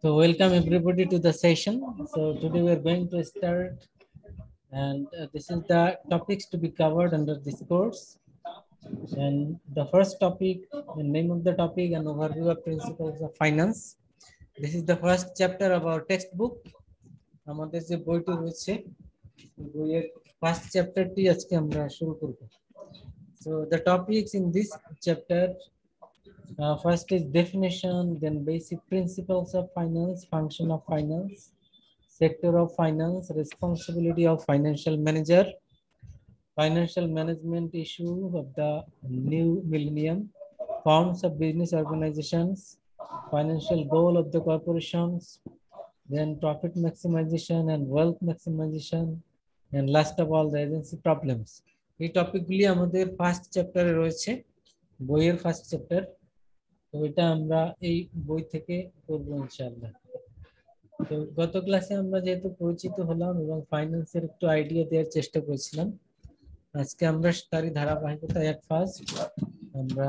So welcome everybody to the session. So today we are going to start, and this is the topics to be covered under this course. And the first topic, the name of the topic, and overview of principles of finance. This is the first chapter of our textbook. আমাদের যে বইটি রয়েছে বইয়ের first চ্যাপ্টারটি আজকে আমরা শুরু করব। So the topics in this chapter, first is definition, then basic principles of finance, function of finance, sector of finance, responsibility of financial manager, financial management issue of the new millennium, forms of business organizations, financial goal of the corporations, then profit maximization and wealth maximization, and last of all the agency problems. এই টপিকগুলি আমাদের first চ্যাপ্টারে রয়েছে, বইয়ের first chapter. তো এটা আমরা এই বই থেকে করবো ইনশাআল্লাহ। তো গত ক্লাসে আমরা যেহেতু পরিচিত হলাম এবং ফাইন্যান্সের একটু আইডিয়া দেওয়ার চেষ্টা করেছিলাম, আজকে আমরা তারই ধারাবাহিকতায় ফার্স্ট আমরা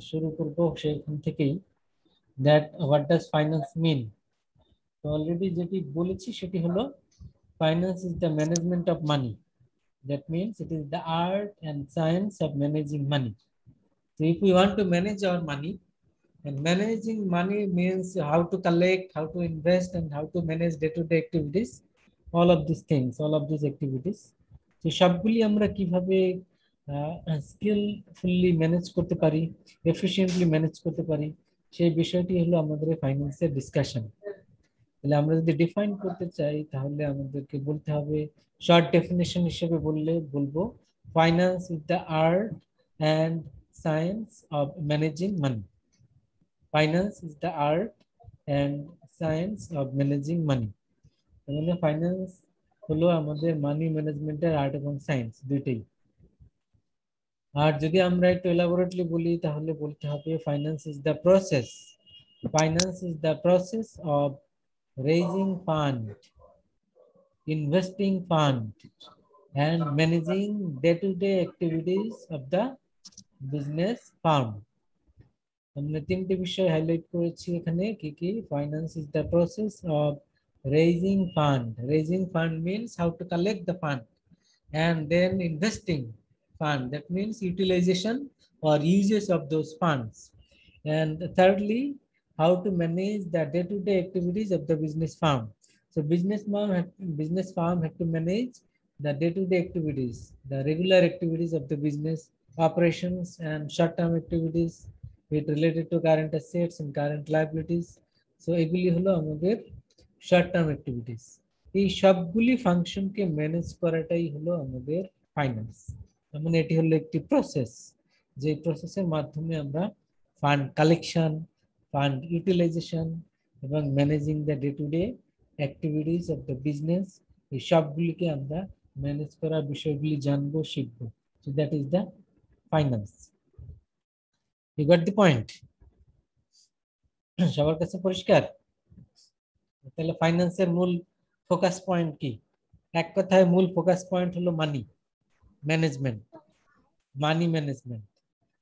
শুরু করব সেখান থেকেই, দ্যাট হোয়াট ডাজ ফাইন্যান্স মিন। তো অলরেডি যেটি বলেছি সেটি হলো finance is the management of money. That means it is the art and science of managing money. So if we want to manage our money, and managing money means how to collect, how to invest, and how to manage day-to-day activities, all of these things, all of these activities. So সবগুলি আমরা কিভাবে skilfully manage করতে পারি, efficiently manage করতে পারি, সেই বিষয়টি হলো আমাদের ফাইন্যান্সের ডিসকাশন। তাহলে আমরা যদি ডিফাইন করতে চাই তাহলে আমাদেরকে বলতে হবে, শর্ট ডেফিনেশন হিসেবে বলবো finance is the art and science of managing money. Finance is the art and science of managing money. মানে ফাইন্যান্স হলো আমাদের মানি ম্যানেজমেন্টের আর্ট এবং সায়েন্স দুইটাই। আর যদি আমরা একটু এলাবোরেটলি বলি তাহলে বলতে হবে finance is the process, finance is the process of raising fund, investing fund, and managing day-to-day activities of the business firm. আমরা তিনটি বিষয় হাইলাইট করেছি এখানে কি কি। Finance is the process of raising fund. Raising fund means how to collect the fund, and then investing fund, that means utilization or uses of those funds, and thirdly how to manage the day-to-day activities of the business firm. So business firm have to manage the day-to-day activities, the regular activities of the business operations and short-term activities with related to current assets and current liabilities. So এগুলি হলো আমাদের short-term activities. এই সবগুলি ফাংশনকে manage করাটাই হলো আমাদের finance. মানে এটি হলো একটি প্রসেস, যে প্রসেসের মাধ্যমে আমরা ফান্ড কালেকশন, ফান্ড ইউটিলাইজেশন এবং managing the day to day activities of the business, এই সবগুলিকে আমরা ম্যানেজ করার বিষয়গুলি জানবো, শিখবো। So that is the finance. You got the point? সবার কাছে পরিষ্কার? তাহলে ফাইন্যান্সের মূল ফোকাস পয়েন্ট কি? এক কথায় মূল ফোকাস পয়েন্ট হলো মানি ম্যানেজমেন্ট। মানি ম্যানেজমেন্ট,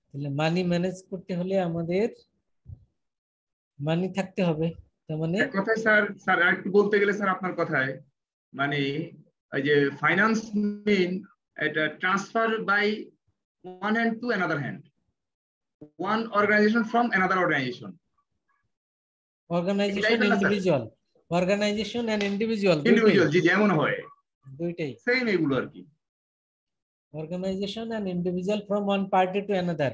তাহলে মানি ম্যানেজ করতে হলে আমাদের মানি থাকতে হবে। তার মানে এক কথায় স্যার একটু বলতে গেলে স্যার আপনার কথায় মানে এই যে ফাইন্যান্স মিন এটা transfer by one hand to another hand, one organization from another organization. Organization individual, organization and individual জি যেমন হয় দুইটাই সেম এগুলো আর কি। Organization and individual from one party to another.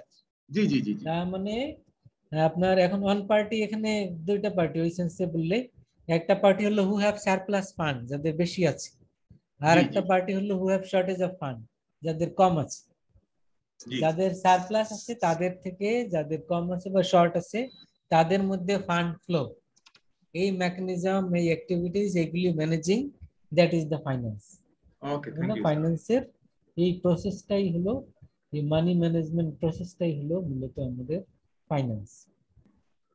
জি জি জি তার মানে আপনার এখন ওয়ান পার্টি, এখানে দুইটা পার্টি ওই সেন্সে বললে, একটা পার্টি হলো হু হ্যাভ সারপ্লাস ফান্ড, যাদের বেশি আছে, আর একটা পার্টি হলো who have shortage of fund, যাদের কম আছে। যাদের সারপ্লাস আছে তাদের থেকে যাদের কম আছে বা শর্ট আছে তাদের মধ্যে ফান্ড ফ্লো, এই মেকানিজম, এই অ্যাক্টিভিটিস, এগুলি managing, that is the finance. Okay, thank you. ফাইন্যান্সের এই প্রসেসটাই হলো, এই মানি ম্যানেজমেন্ট প্রসেসটাই হলো মূলত আমাদের ফাইন্যান্স।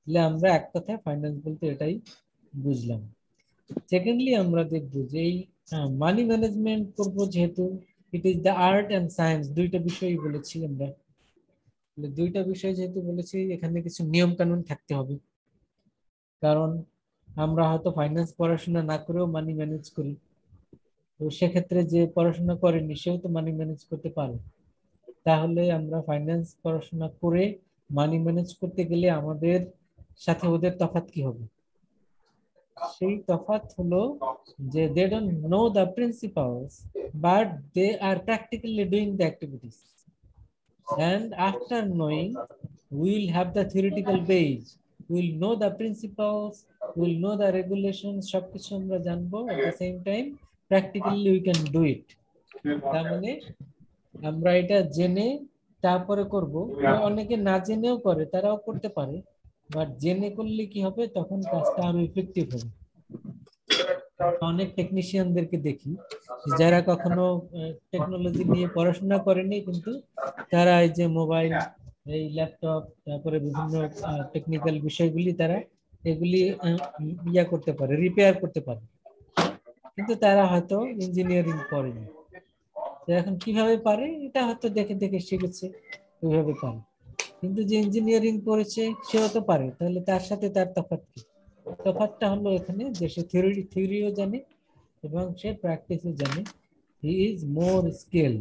তাহলে আমরা এক কথায় ফাইন্যান্স বলতে এটাই বুঝলাম। সেকেন্ডলি আমরা দেখবো যে এই মানি ম্যানেজমেন্ট করবো যেহেতু, it is the art and science, দুইটা বিষয়ই বলেছি আমরা। দুইটা বিষয় যেহেতু বলেছি, এখানে কিছু নিয়ম কানুন থাকতে হবে, কারণ আমরা হয়তো ফাইন্যান্স পড়াশোনা না করেও মানি ম্যানেজ করি। তো সেক্ষেত্রে যে পড়াশোনা করেনি সেও তো মানি ম্যানেজ করতে পারে। তাহলে আমরা ফাইন্যান্স পড়াশোনা করে মানি ম্যানেজ করতে গেলে আমাদের সাথে ওদের তফাৎ কি হবে? সেই তফাৎ হলো যে they don't know the principles, but they are practically doing the activities. And after knowing, we will have the theoretical base. We will know the principles, we will know the regulations, সবকিছু আমরা জানবো। At the same time, practically we can do it. তার মানে আমরা এটা জেনে তারপরে করব। অনেকে না জেনেও করে, তারাও করতে পারে, বাট জেনে করলে কি হবে, তখন কাজটা আরো ইফেক্টিভ হবে। অনেক টেকনিশিয়ানদেরকে দেখি যারা কখনো টেকনোলজি নিয়ে পড়াশোনা করেনি, কিন্তু তারা এই যে মোবাইল, এই ল্যাপটপ, তারপরে বিভিন্ন টেকনিক্যাল বিষয়গুলি তারা এগুলি ইয়া করতে পারে, রিপেয়ার করতে পারে, কিন্তু তারা হয়তো ইঞ্জিনিয়ারিং করেনি। এখন কিভাবে পারে? এটা হয়তো দেখে দেখে শিখেছে, ওইভাবে পারে। কিন্তু যে ইঞ্জিনিয়ারিং করেছে সেও তো পারে, তাহলে তার সাথে তার তফাৎ কি? তফাৎটা হলো এখানে যে সে থিওরিও জানে এবং সে প্র্যাকটিসও জানে। He is more skill.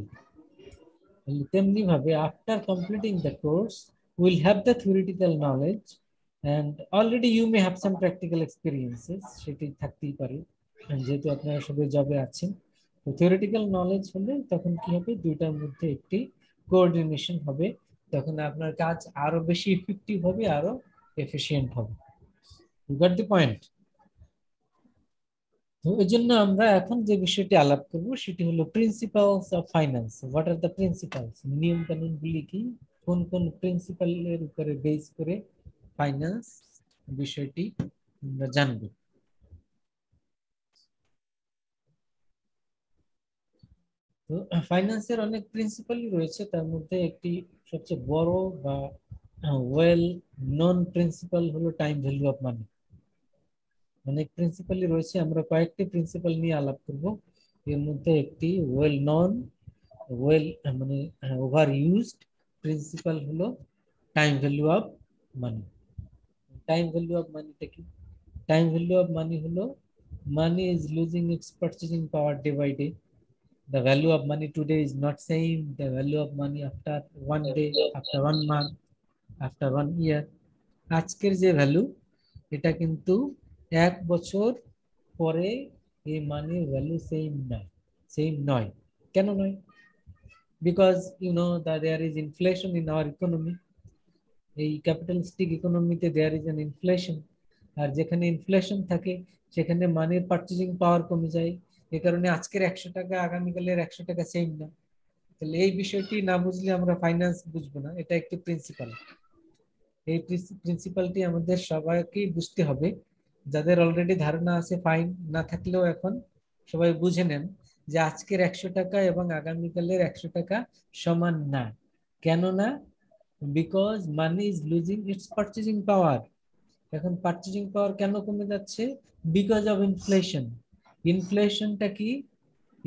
তেমনি ভাবে after completing the course will have the theoretical knowledge, and already you may have some practical experiences, সেটি থাকতেই পারে যেহেতু আপনারা সবাই জবে আছেন। তো থিওরিটিক্যাল নলেজ হলে তখন কি হবে, দুইটার মধ্যে একটি কোঅর্ডিনেশন হবে, তখন আপনার কাজ আরো বেশি ইফেক্টিভ হবে, আরো এফিশিয়েন্ট হবে। You got the point? তো এই জন্য আমরা এখন যে বিষয়টি আলাপ করব সেটি হলো principles of finance. What are the principles? নিয়ম কানুনগুলি কি, কোন কোন প্রিন্সিপালের উপরে বেস করে ফাইন্যান্স বিষয়টি আমরা জানবো। তো ফাইন্যান্সের অনেক প্রিন্সিপালই রয়েছে, তার মধ্যে একটি সবচেয়ে বড় বা ওয়েল নন প্রিন্সিপাল হলো টাইম ভ্যালু অফ মানি। অনেক প্রিন্সিপালই রয়েছে, আমরা কয়েকটি প্রিন্সিপাল নিয়ে আলাপ করব। এর মধ্যে একটি ওয়েল নন, ওয়েল মানে ওভার ইউজড প্রিন্সিপাল হলো time value of money. Time value of মানিটা কি? টাইম ভ্যালু অফ মানি হলো money is losing its purchasing power day by day. The value of money today is not same the value of money after one day, after 1 month, after 1 year. আজকের যে value, এটা কিন্তু 1 বছর পরে এই মানির value same নয়। কেন নয়? Because you know that there is inflation in our economy. এই ক্যাপিটালিস্টিক ইকোনমিতে দেয়ার ইজ অ্যান ইনফ্লেশন, আর যেখানে ইনফ্লেশন থাকে সেখানে মানির পারচেজিং পাওয়ার কমে যায়। এ কারণে আজকের 100 টাকা আগামীকালের 100 টাকা সেম না। তাহলে এই বিষয়টি না বুঝলে আমরা ফাইন্যান্স বুঝবো না, এটা একটি প্রিন্সিপাল। এই প্রিন্সিপালটি আমাদের সবাইকেই বুঝতে হবে। যাদের অলরেডি ধারণা আছে ফাইন, না থাকলেও এখন সবাই বুঝে নেন যে আজকের 100 টাকা এবং আগামীকালের 100 টাকা সমান না। কেন না? Because money is losing its purchasing power. এখন পারচেজিং পাওয়ার কেন কমে যাচ্ছে? Because of inflation. ইনফ্লেশনটা কি?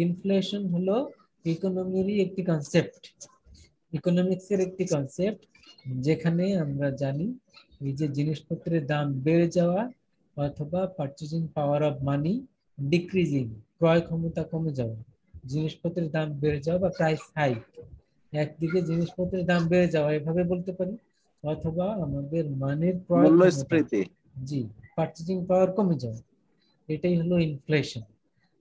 ইনফ্লেশন হলো ইকোনমিরই একটি কনসেপ্ট, ইকোনমিক্সের একটি কনসেপ্ট, যেখানে আমরা জানি এই যে জিনিসপত্রের দাম বেড়ে যাওয়া অথবা purchasing power of money decreasing, ক্রয় ক্ষমতা কমে যাওয়া, জিনিসপত্রের দাম বেড়ে যাওয়া বা প্রাইস হাইক। একদিকে জিনিসপত্রের দাম বেড়ে যাওয়া এভাবে বলতে পারি, অথবা আমাদের মানের ক্রয় ক্ষমতা, জি, পারচেজিং পাওয়ার কমে যাওয়া, এটাই হলো ইনফ্লেশন।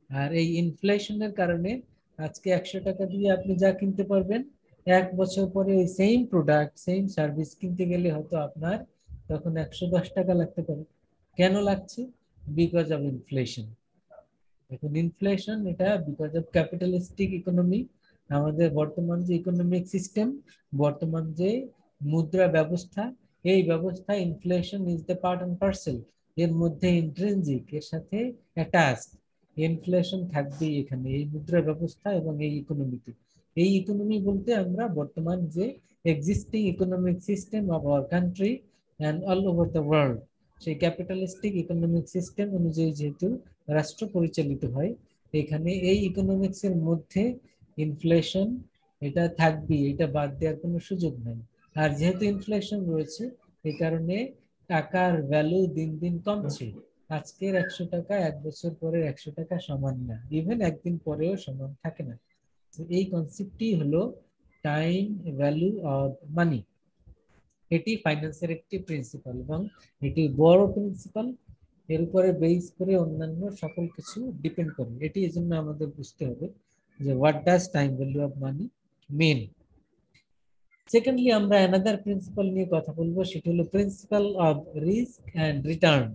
আর এই ইনফ্লেশনের কারণে আজকে 100 টাকা দিয়ে আপনি যা কিনতে পারবেন, 1 বছর পরে ওই সেম প্রোডাক্ট সেম সার্ভিস কিনতে গেলে হয়তো আপনার তখন 110 টাকা লাগতে পারে। কেন লাগছে? Because of inflation. এখন ইনফ্লেশন এটা বিকজ অফ ক্যাপিটালিস্টিক ইকোনমি। আমাদের বর্তমান যে ইকোনমিক সিস্টেম, বর্তমান যে মুদ্রা ব্যবস্থা, এই ব্যবস্থা inflation is the part and parcel, এর মধ্যে ইন্ট্রিনজিক, এর সাথে অ্যাটাচড ইনফ্লেশন থাকবেই এখানে, এই মুদ্রা ব্যবস্থা এবং এই ইকোনমিতে। এই ইকোনমি বলতে আমরা বর্তমান যে existing economic system of our country and all over the world, সেই ক্যাপিটালিস্টিক ইকোনমিক সিস্টেম অনুযায়ী যেহেতু রাষ্ট্র পরিচালিত হয়, এখানে এই ইকোনমিক্স এর মধ্যে ইনফ্লেশন এটা থাকবে, এটা বাদ দেওয়ার কোনো সুযোগ নেই। আর যেহেতু ইনফ্লেশন রয়েছে এই কারণে টাকার ভ্যালু দিন দিন কমছে। আজকের 100 টাকা 1 বছর পরে 100 টাকা সমান না, ইভেন একদিন পরেও সমান থাকে না। এই কনসেপ্টটি হলো টাইম ভ্যালু অফ মানি। এটি ফাইন্যান্সের একটি প্রিন্সিপাল এবং এটি বড় প্রিন্সিপাল। এর উপরে বেস করে অন্যান্য সকল কিছু ডিপেন্ড করে। এটি এজন্য আমাদের বুঝতে হবে যে what does time value of money mean. Secondly আমরা অ্যানাদার প্রিন্সিপাল নিয়ে কথা বলবো, সেটি হলো principle of risk and return.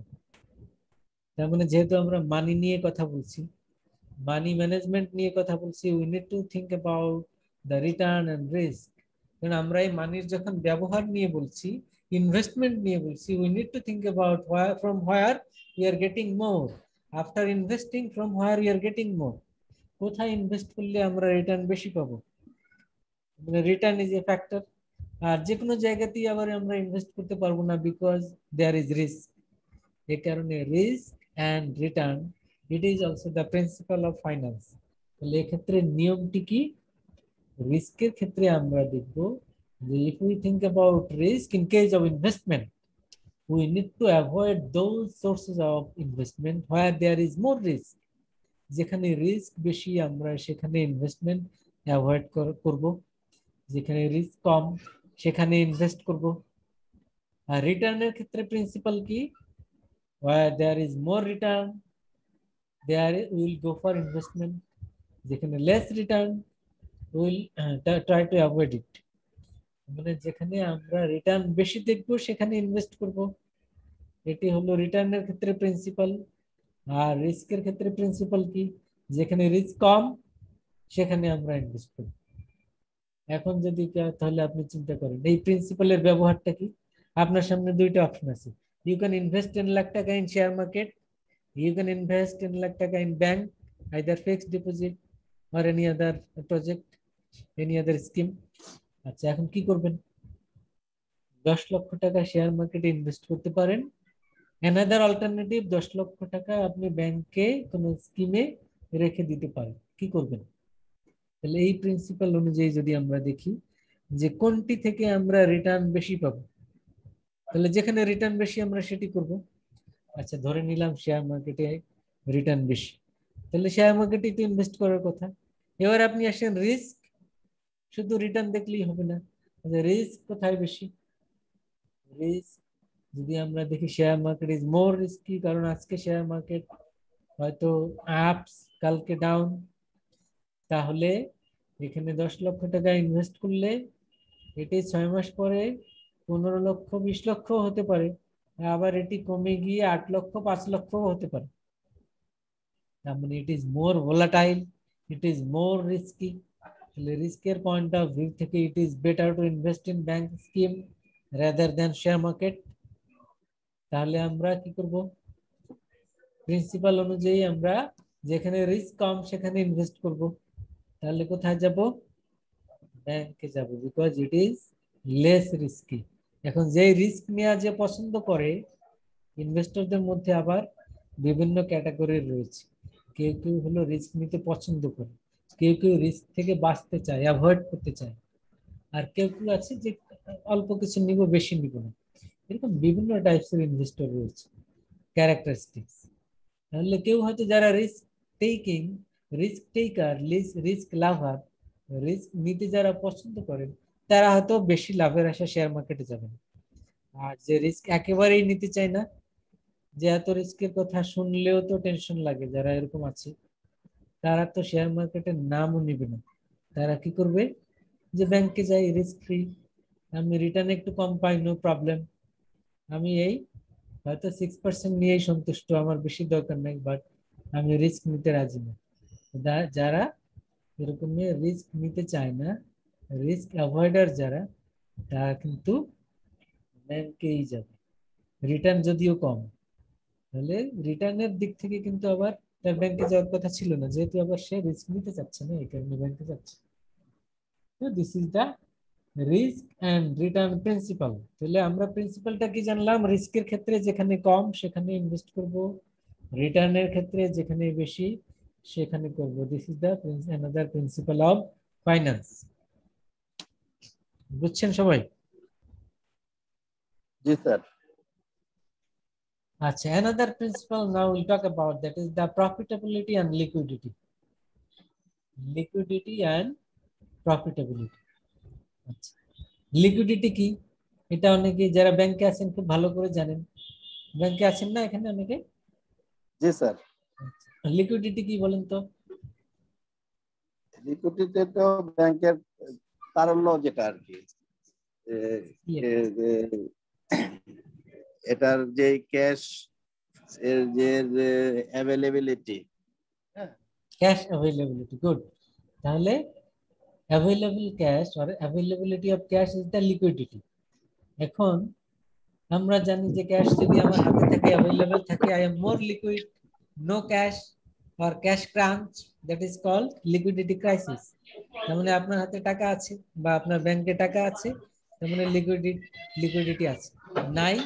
তার মানে যেহেতু আমরা মানি নিয়ে কথা বলছি, মানি ম্যানেজমেন্ট নিয়ে কথা বলছি, we need to think about the return and risk. কারণ আমরা এই মানির যখন ব্যবহার নিয়ে বলছি, ইনভেস্টমেন্ট নিয়ে বলছি, we need to think about from where we are getting more, after investing from where we are getting মোর। কোথায় ইনভেস্ট করলে আমরা রিটার্ন বেশি পাবো, মানে রিটার্ন ইজ এ ফ্যাক্টর। আর যে কোনো জায়গাতেই আবার আমরা ইনভেস্ট করতে পারবো না, বিকজ দেয়ার ইজ রিস্ক। এই কারণে risk and return it is also the principal of finance. তাহলে এক্ষেত্রে নিয়মটি কি? রিস্কের ক্ষেত্রে আমরা দেখব যে if we think about risk in case of investment, we need to avoid those sources of investment where there is more risk. যেখানে risk বেশি আমরা সেখানে ইনভেস্টমেন্ট অ্যাভয়েড করব, যেখানে রিস্ক কম সেখানে ইনভেস্ট করব। আর রিটার্নের ক্ষেত্রে প্রিন্সিপাল কি? where there is more return there we will go for investment, যেখানে less return we will try to avoid it. মানে যেখানে আমরা রিটার্ন বেশি দেখব সেখানে ইনভেস্ট করব, এটি হলো রিটার্নের ক্ষেত্রে প্রিন্সিপাল। আর রিস্কের ক্ষেত্রে প্রিন্সিপাল কি? যেখানে রিস্ক কম সেখানে আমরা ইনভেস্ট করব। এখন যদি তাহলে আপনি চিন্তা করেন এই প্রিন্সিপালের ব্যবহারটা কি। আপনার সামনে দুইটা অপশন আছে, ইউ ক্যান ইনভেস্ট 10 লাখ টাকা in share market, you can invest 10 lakh taka in bank, either fixed deposit or any other project, any other scheme. আচ্ছা এখন কি করবেন? 10 লক্ষ টাকা শেয়ার মার্কেটে ইনভেস্ট করতে পারেন। another alternative 10 লক্ষ টাকা আপনি ব্যাংকে কোন স্কিমে রেখে দিতে পারেন। কি করবেন? তাহলে এই প্রিন্সিপাল অনুযায়ী যদি আমরা দেখি যে কোনটি থেকে আমরা রিটার্ন বেশি পাবো, তাহলে যেখানে রিটার্ন বেশি আমরা সেটি করব। আচ্ছা ধরে নিলাম শেয়ার মার্কেটে রিটার্ন বেশি, তাহলে শেয়ার মার্কেটে তো ইনভেস্ট করার কথা। এবার আপনি আসেন রিস্ক, শুধু রিটার্ন দেখলেই হবে না, রিস্ক কোথায় বেশি? রিস্ক যদি আমরা দেখি share market is more risky, কারণ আজকে শেয়ার মার্কেট হয়তো আপস কালকে ডাউন। তাহলে এখানে 10 লক্ষ টাকা ইনভেস্ট করলে এটি 6 মাস পরে 15 লক্ষ 20 লক্ষ হতে পারে, আবার এটি কমে গিয়ে 8 লক্ষ 5 লক্ষ হতে পারে। তার মানে it is more volatile, it is more risky. তাহলে রিস্কের পয়েন্ট অফ ভিউ থেকে it is better to invest in bank scheme rather than share market. তাহলে আমরা কি করব? প্রিন্সিপাল অনুযায়ী আমরা যেখানে রিস্ক কম সেখানে ইনভেস্ট করব। তাহলে কোথায় যাব? ব্যাংকে যাব, because it is less risky. এখন যে রিস্ক নেওয়া যে পছন্দ করে, ইনভেস্টরদের মধ্যে আবার বিভিন্ন ক্যাটাগরির রয়েছে। কেউ কেউ হলো রিস্ক নিতে পছন্দ করে, কেউ কেউ রিস্ক থেকে বাঁচতে চায়, অ্যাভয়েড করতে চায়, আর কেউ কেউ আছে যে অল্প কিছু নিব বেশি নিব না। এরকম বিভিন্ন টাইপসের ইনভেস্টর রয়েছে, ক্যারেক্টারিস্টিক্স। তাহলে কেউ হয়তো যারা রিস্ক টেকিং, রিস্ক টেকার, রিস্ক লাভার, রিস্ক নিতে যারা পছন্দ করেন তারা হয়তো বেশি লাভের আশা শেয়ার মার্কেটে যাবেন। আর যে রিস্ক একেবারেই নিতে চায় না, যে এত রিস্কের কথা শুনলেও তো টেনশন লাগে, যারা এরকম আছে তারা তো শেয়ার মার্কেটের নামও নিবে না। তারা কি করবে? যে ব্যাংকে যাই, রিস্ক ফ্রি, আমি রিটার্ন একটু কম পাই, নো প্রবলেম, আমি এই হয়তো 6% নিয়েই সন্তুষ্ট, আমার বেশি দরকার নাই, বাট আমি রিস্ক নিতে রাজি না। যারা এরকম রিস্ক নিতে চায় না, রিস্ক অ্যাভয়েডার যারা, তারা কিন্তু ব্যাংকেই যাবে, রিটার্ন যদিও কম। তাহলে রিটার্নের দিক থেকে কিন্তু আবার তার ব্যাংকে যাওয়ার কথা ছিল না, যেহেতু আবার সে রিস্ক নিতে চাচ্ছে না, এই কারণে ব্যাংকে যাচ্ছে। তো this is the risk and return principle. তাহলে আমরা প্রিন্সিপালটা কি জানলাম? রিস্কের ক্ষেত্রে যেখানে কম সেখানে ইনভেস্ট করব, রিটার্নের ক্ষেত্রে যেখানে বেশি সেখানে করব। This is the another principle of finance. বুঝছেন সবাই? Yes, sir. Achha, another principle now we'll talk about, that is the profitability and liquidity. Liquidity and profitability. আচ্ছা, লিকুইডিটি কি? এটা অনেকে যারা ব্যাংকে আছেন খুব ভালো করে জানেন। ব্যাংকে আছেন না এখানে অনেকে? জি স্যার। লিকুইডিটি কি বলেন তো? লিকুইডিটি তো ব্যাংকের তারল্য যেটা আর কি, এটার যে ক্যাশ এর যে অ্যাভেলেবিলিটি। Cash availability, good. তাহলে available cash or availability of cash is the liquidity. এখন আমরা জানি যে ক্যাশ যদি আমার হাতে থাকে, অ্যাভেলেবল থাকে, I am more liquid. No cash or cash crunch, that is called liquidity crisis. তার মানে আপনার হাতে টাকা আছে বা আপনার ব্যাংকে টাকা আছে, তার মানে লিকুইডিটি আছে। নাই,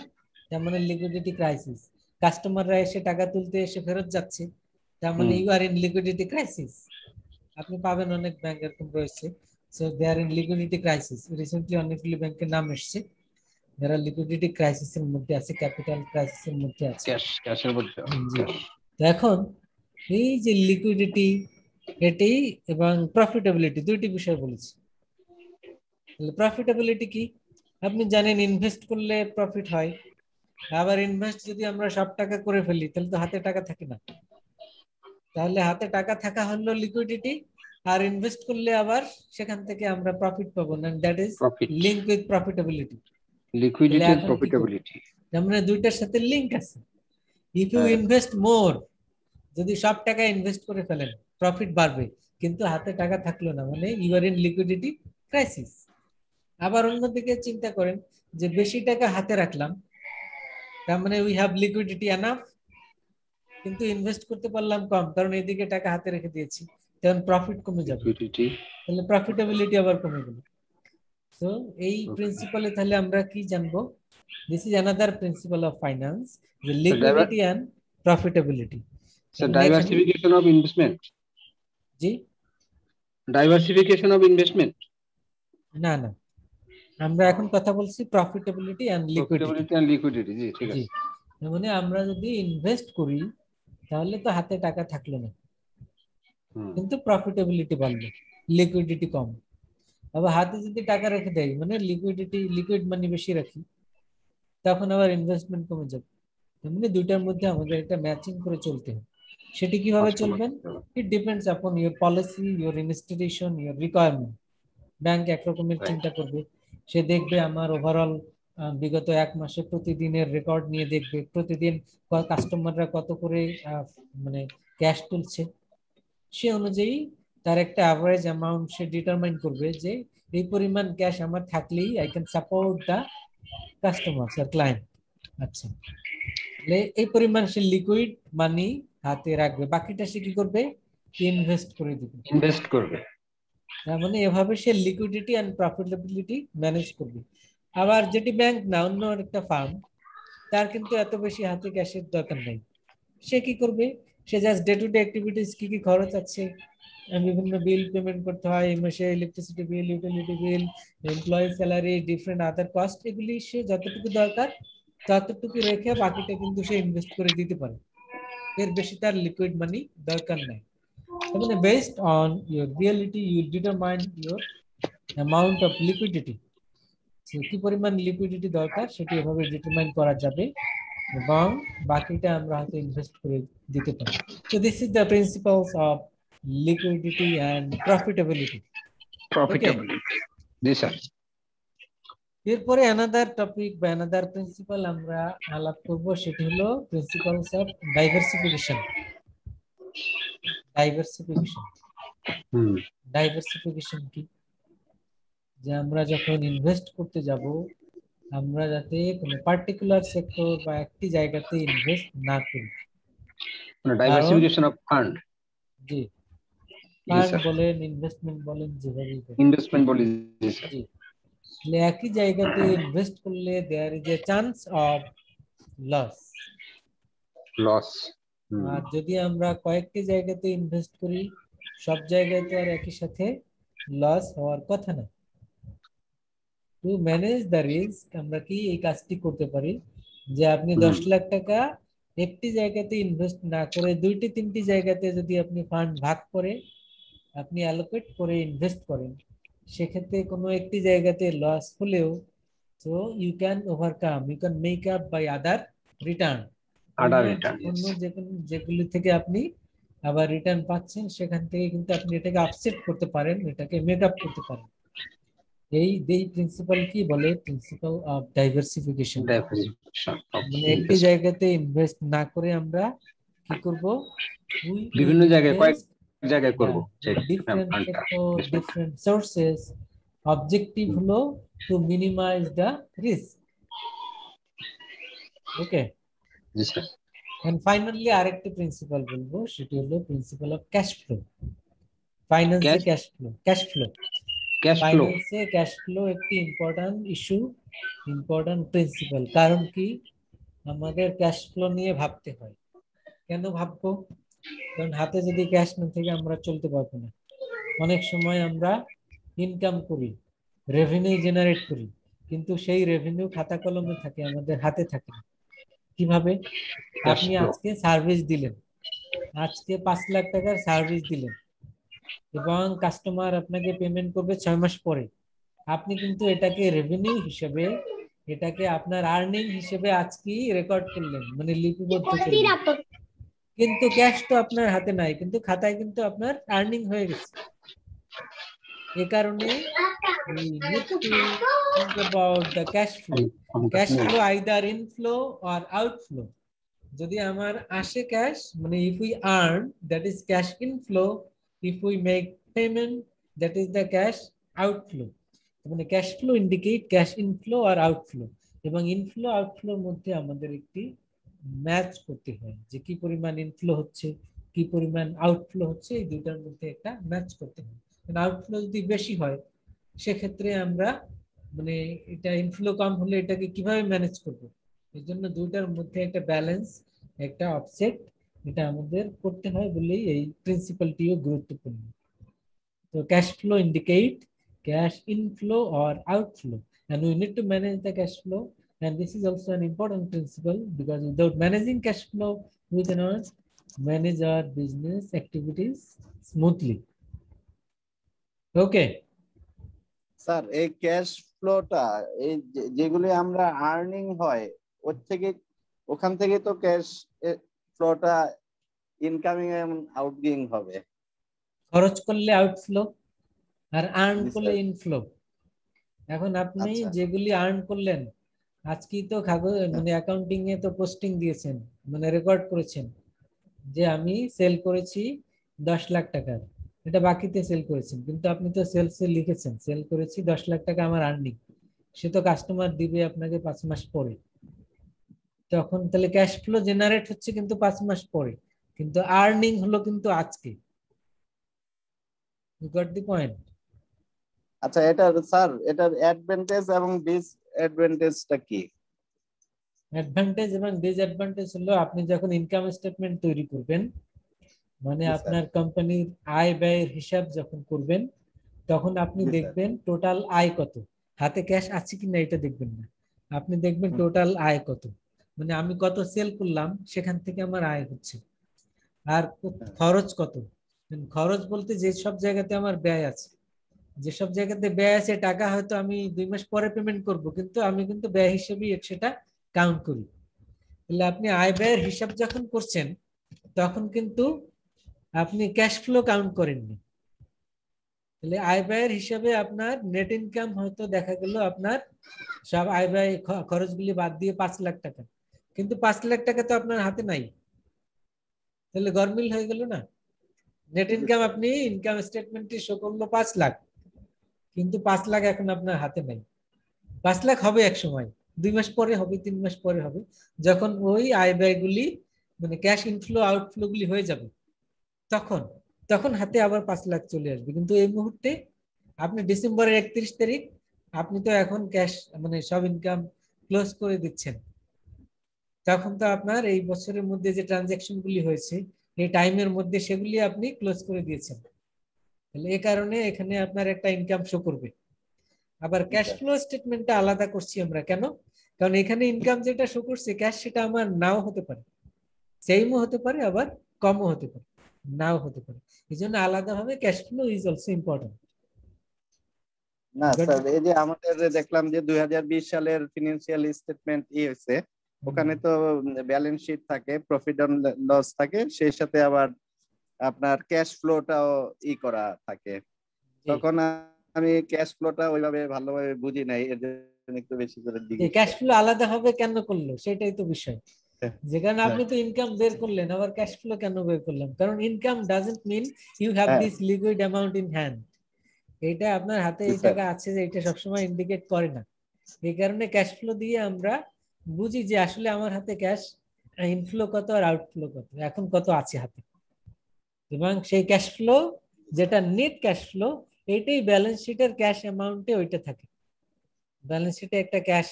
তার মানে লিকুইডিটি ক্রাইসিস। কাস্টমাররা এসে টাকা তুলতে এসে ফেরত যাচ্ছে, তার মানে you are in liquidity crisis. আপনি পাবেন অনেক ব্যাংক এরকম রয়েছে, so they are in liquidity crisis. Recently অনেকগুলি ব্যাংকের নাম এসেছে যারা লিকুইডিটি ক্রাইসিসের মধ্যে আছে, ক্যাপিটাল ক্রাইসিসের মধ্যে আছে। ক্যাশের মধ্যে। তো এখন এই যে লিকুইডিটি, এটি এবং প্রফিটেবিলিটি দুইটি বিষয় বলেছি। প্রফিটেবিলিটি কি? আপনি জানেন ইনভেস্ট করলে প্রফিট হয়, আবার ইনভেস্ট যদি আমরা সব টাকা করে ফেলি তাহলে তো হাতে টাকা থাকে না। তাহলে হাতে টাকা থাকা হলো লিকুইডিটি, আর ইনভেস্ট করলে আবার সেখান থেকে আমরা প্রফিট পাবো না, that is link with profitability. Liquidity and profitability, মানে দুইটার সাথে লিংক আছে। ইফ ইউ ইনভেস্ট মোর, যদি সব টাকা ইনভেস্ট করে ফেলেন প্রফিট বাড়বে, কিন্তু হাতে টাকা থাকলো না, মানে you are in liquidity crisis. আবার অন্যদিকে চিন্তা করেন যে বেশি টাকা হাতে রাখলাম, তার মানে উই হ্যাভ লিকুইডিটি এনাফ, কিন্তু ইনভেস্ট করতে পারলাম কম, কারণ এদিকে টাকা হাতে রেখে দিয়েছি, তখন প্রফিট কমে যাবে, তাহলে প্রফিটেবিলিটি আবার কমে গেল। তো এই প্রিন্সিপালে তাহলে আমরা কি জানবো? This is another principle of finance, যে liquidity and profitability. So diversification of investment. জি, Diversification of investment. না না, আমরা এখন কথা বলছি প্রফিটেবিলিটি এন্ড লিকুইডিটি। জি ঠিক আছে। মানে আমরা যদি ইনভেস্ট করি তাহলে তো হাতে টাকা থাকলো না, কিন্তু প্রফিটেবিলিটি বাড়লো, লিকুইডিটি কম। আবার হাতে যদি টাকা রেখে দেয়, মানে লিকুইড মানি বেশি রাখি, তখন আবার ইনভেস্টমেন্ট কমে যাবে। মানে দুইটার মধ্যে আমাদের একটা ম্যাচিং করে চলতে হবে। সেটি কিভাবে চলবেন? It depends upon your policy, your institution, your requirement. Bank একরকমের চিন্তা করবে, সে দেখবে আমার ওভারঅল বিগত এক মাসে প্রতিদিনের রেকর্ড নিয়ে দেখবে, প্রতিদিন কাস্টমাররা কত করে মানে ক্যাশ তুলছে, সে অনুযায়ী তার একটা অ্যাভারেজ অ্যামাউন্ট সে ডিটারমাইন করবে যে এই পরিমাণ ক্যাশ আমার থাকলেই I can support the customers আর ক্লায়েন্ট। আচ্ছা, তাহলে এই পরিমাণ সে লিকুইড মানি হাতে রাখবে, বাকিটা সে কি করবে? ইনভেস্ট করে দিবে, ইনভেস্ট করবে। তার মানে এভাবে সে লিকুইডিটি এন্ড প্রফিটেবিলিটি ম্যানেজ করবে। আবার যেটি ব্যাংক না, অন্য একটা ফার্ম, তার কিন্তু এত বেশি হাতে ক্যাশের দরকার নাই। সে কি করবে? সে just day to day activities, কি কি খরচ আছে, বিভিন্ন বিল পেমেন্ট করতে হয় এই মাসে, electricity bill, utility bill, employee salary, different other cost, এগুলি সে যতটুকু দরকার ততটুকু রেখে বাকিটা কিন্তু সে ইনভেস্ট করে দিতে পারে, এর বেশি তার লিকুইড মানি দরকার নাই। মানে based on your reality you will determine your amount of liquidity, কি পরিমাণ লিকুইডিটি দরকার সেটি এভাবে ডিটারমাইন করা যাবে, এবং বাকিটা আমরা হয়তো ইনভেস্ট করে দিতে পারি। So this is the principles of liquidity and profitability. G sir. এরপরে অ্যানাদার টপিক বা অ্যানাদার প্রিন্সিপাল আমরা আলাপ করব, সেটি হলো প্রিন্সিপালস অফ ডাইভার্সিফিকেশন। ডাইভার্সিফিকেশন কি? যে আমরা যখন ইনভেস্ট করতে যাব, আমরা যাতে কোনো পার্টিকুলার সেক্টর বা একটি জায়গাতে ইনভেস্ট না করি। মানে diversification of fund. G, fund বলেন, ইনভেস্টমেন্ট বলেন, যেভাবেই বলেন, ইনভেস্টমেন্ট বলি। জি, তাহলে একই জায়গাতে ইনভেস্ট করলে there is a chance of loss. আর যদি আমরা কয়েকটি জায়গাতে ইনভেস্ট করি, সব জায়গায় তো আর একই সাথে লস হওয়ার কথা না। টু ম্যানেজ দ্য রিস্ক আমরা কি এই কাজটি করতে পারি যে আপনি 10 লাখ টাকা একটি জায়গাতে ইনভেস্ট না করে দুইটি তিনটি জায়গাতে যদি আপনি ফান্ড ভাগ করে আপনি অ্যালোকেট করে ইনভেস্ট করেন, সেক্ষেত্রে কোনো একটি জায়গাতে লস হলেও so you can overcome, you can make up by other return. অন্য যেগুলি থেকে আপনি আবার রিটার্ন পাচ্ছেন সেখান থেকে কিন্তু আপনি এটাকে অফসেট করতে পারেন, এটাকে মেক আপ করতে পারেন। এই প্রিন্সিপাল কি বলে? Principal of diversification. মানে একটি জায়গাতে ইনভেস্ট না করে আমরা কি করব? বিভিন্ন জায়গায় কয়েক জায়গায় করব, different sector, different sources. Objective হলো to minimize the risk. Okay, জি স্যার। এন্ড ফাইনালি আরেকটি প্রিন্সিপাল বলবো, সেটি হলো প্রিন্সিপাল অফ ক্যাশ ফ্লো। ফাইন্যান্সে ক্যাশ ফ্লো, ফাইন্যান্সে ক্যাশ ফ্লো একটি ইম্পর্টেন্ট ইস্যু, ইম্পর্টেন্ট প্রিন্সিপাল। কারণ কি? আমাদের ক্যাশ ফ্লো নিয়ে ভাবতে হয়। কেন ভাববো? কারণ হাতে যদি ক্যাশ না থাকে আমরা চলতে পারবো না। অনেক সময় আমরা ইনকাম করি, রেভিনিউ জেনারেট করি, কিন্তু সেই রেভিনিউ খাতা কলমে থাকে, আমাদের হাতে থাকে না। কিভাবে? আপনি আজকে সার্ভিস দিলেন, আজকে 5 লাখ টাকার সার্ভিস দিলেন এবং কাস্টমার আপনাকে পেমেন্ট করবে 6 মাস পরে। আপনি কিন্তু এটাকে রেভিনিউ হিসেবে, এটাকে আপনার আর্নিং হিসেবে আজকেই রেকর্ড করলেন, মানে লিপিবদ্ধ করলেন, কিন্তু ক্যাশ তো আপনার হাতে নাই, কিন্তু খাতায় কিন্তু আপনার আর্নিং হয়ে গেছে। এই কারণে we need to think about the cash flow. Cash flow either inflow or outflow. যদি আমার আসে ক্যাশ, মানে if we earn, that is cash inflow. If we make payment, that is the cash outflow. মানে cash flow indicate cash inflow আর outflow, এবং inflow আউটফ্লোর মধ্যে আমাদের একটি ম্যাচ করতে হয় যে কি পরিমাণ ইনফ্লো হচ্ছে, কি পরিমাণ আউটফ্লো হচ্ছে, এই দুইটার মধ্যে একটা ম্যাচ করতে হয়। আউটফ্লো যদি বেশি হয় সেক্ষেত্রে আমরা মানে এটা ইনফ্লো কম হলে এটাকে কিভাবে ম্যানেজ করব? এর জন্য দুইটার মধ্যে একটা ব্যালেন্স, একটা অফসেট, এটা আমাদের করতে হয় বলেই এই প্রিন্সিপালটিও গুরুত্বপূর্ণ। তো cash flow indicate cash inflow or outflow, and we need to manage the cash flow, and this is also an important principle because without managing cash flow we cannot manage our business activities smoothly. Okay, sir এই cash ফ্লোটা এই যেগুলি আমরা earning হয় ওখান থেকে তো cash ফ্লোটা incoming এবং outgoing হবে। খরচ করলে আউটফ্লো আর আর্ন করলে ইনফ্লো। এখন আপনি যেগুলি আর্ন করলেন আজকেই তো কাগজ মানে অ্যাকাউন্টিং এ তো পোস্টিং দিয়েছেন, মানে রেকর্ড করেছেন যে আমি সেল করেছি 10 লাখ টাকা, এটা বাকিতে সেল করেছেন, কিন্তু আপনি তো সেলসে লিখেছেন সেল করেছি 10 লাখ টাকা আমার আর্নিং, সে তো কাস্টমার দিবে আপনাকে 5 মাস পরে। তখন তাহলে ক্যাশ ফ্লো জেনারেট হচ্ছে কিন্তু 5 মাস পরে, কিন্তু আর্নিং হলো কিন্তু আজকে। You got the point? আচ্ছা, এটা স্যার এটার অ্যাডভান্টেজ এবং ডিসঅ্যাডভান্টেজটা কি? অ্যাডভান্টেজ এবং ডিসঅ্যাডভান্টেজ হলো আপনি যখন ইনকাম স্টেটমেন্ট তৈরি করবেন, মানে আপনার কোম্পানির আয় ব্যয়ের হিসাব যখন করবেন, তখন আপনি দেখবেন টোটাল আয় কত, হাতে ক্যাশ আছে কিনা এটা দেখবেন না, আপনি দেখবেন টোটাল আয় কত, মানে আমি কত সেল করলাম সেখান থেকে আমার আয় হচ্ছে, আর খরচ কত। খরচ বলতে যে সব জায়গাতে আমার ব্যয় আছে, যেসব জায়গাতে ব্যয় আছে টাকা হয়তো আমি 2 মাস পরে পেমেন্ট করব, কিন্তু আমি কিন্তু ব্যয় হিসেবেই সেটা কাউন্ট করি। তাহলে আপনি আয় ব্যয়ের হিসাব যখন করছেন তখন কিন্তু আপনি ক্যাশ ফ্লো কাউন্ট করেননি। তাহলে আয় ব্যয়ের হিসাবে আপনার নেট ইনকাম হয়তো দেখা গেল আপনার সব আয় ব্যয় খরচগুলি বাদ দিয়ে 5 লাখ টাকা, কিন্তু 5 লাখ টাকা তো আপনার হাতে নাই, তাহলে গরমিল হয়ে গেল না। নেট ইনকাম আপনি ইনকাম স্টেটমেন্টে শো করলো 5 লাখ, কিন্তু 5 লাখ এখন আপনার হাতে নাই। 5 লাখ হবে এক সময়, 2 মাস পরে হবে, 3 মাস পরে হবে, যখন ওই আয় ব্যয়গুলি মানে ক্যাশ ইনফ্লো আউটফ্লো গুলি হয়ে যাবে, তখন তখন হাতে আবার 5 লাখ চলে আসবে। কিন্তু এই মুহূর্তে আপনি ডিসেম্বরের 31 তারিখ আপনি তো এখন ক্যাশ মানে সব ইনকাম ক্লোজ করে দিচ্ছেন, তখন তো আপনার এই বছরের মধ্যে যে ট্রানজাকশন গুলি হয়েছে এই টাইমের মধ্যে সেগুলি আপনি ক্লোজ করে দিয়েছেন, তাহলে এই কারণে এখানে আপনার একটা ইনকাম শো করবে। আবার ক্যাশ ফ্লো স্টেটমেন্টটা আলাদা করছি আমরা কেন? কারণ এখানে ইনকাম যেটা শো করছে ক্যাশ, সেটা আমার নাও হতে পারে, সেমও হতে পারে, আবার কমও হতে পারে, নাও হতে পারে। এই জন্য আলাদাভাবে cash flow is also important. না স্যার, এই যে আমাদের দেখলাম যে 2020 সালের ফিনান্সিয়াল স্টেটমেন্ট হয়েছে, ওখানে তো ব্যালেন্স শিট থাকে, প্রফিট এন্ড লস থাকে, সেই সাথে আবার আপনার ক্যাশ ফ্লোটাও করা থাকে। তখন আমি ক্যাশ ফ্লোটা ওইভাবে ভালোভাবে বুঝি নাই, এর জন্য একটু বেশি করে জিজ্ঞেস। ক্যাশ ফ্লো আলাদা হবে কেন করলো সেটাই তো বিষয়। যেখানে আপনি তো ইনকাম বের করলেন, আবার ক্যাশ ফ্লো কেন বের করলাম? কারণ income doesn't mean you have this liquid amount in hand. এটা আপনার হাতে এই টাকা আছে যে এটা সবসময় ইন্ডিকেট করে না। এই কারণে ক্যাশ ফ্লো দিয়ে আমরা বুঝি যে আসলে আমার হাতে ক্যাশ ইনফ্লো কত আর আউটফ্লো কত, এখন কত আছে হাতে। এবং সেই ক্যাশ ফ্লো যেটা নেট ক্যাশ ফ্লো, এটাই ব্যালেন্স শিটের ক্যাশ অ্যামাউন্টে ওইটা থাকে। ব্যালেন্স শিটে একটা ক্যাশ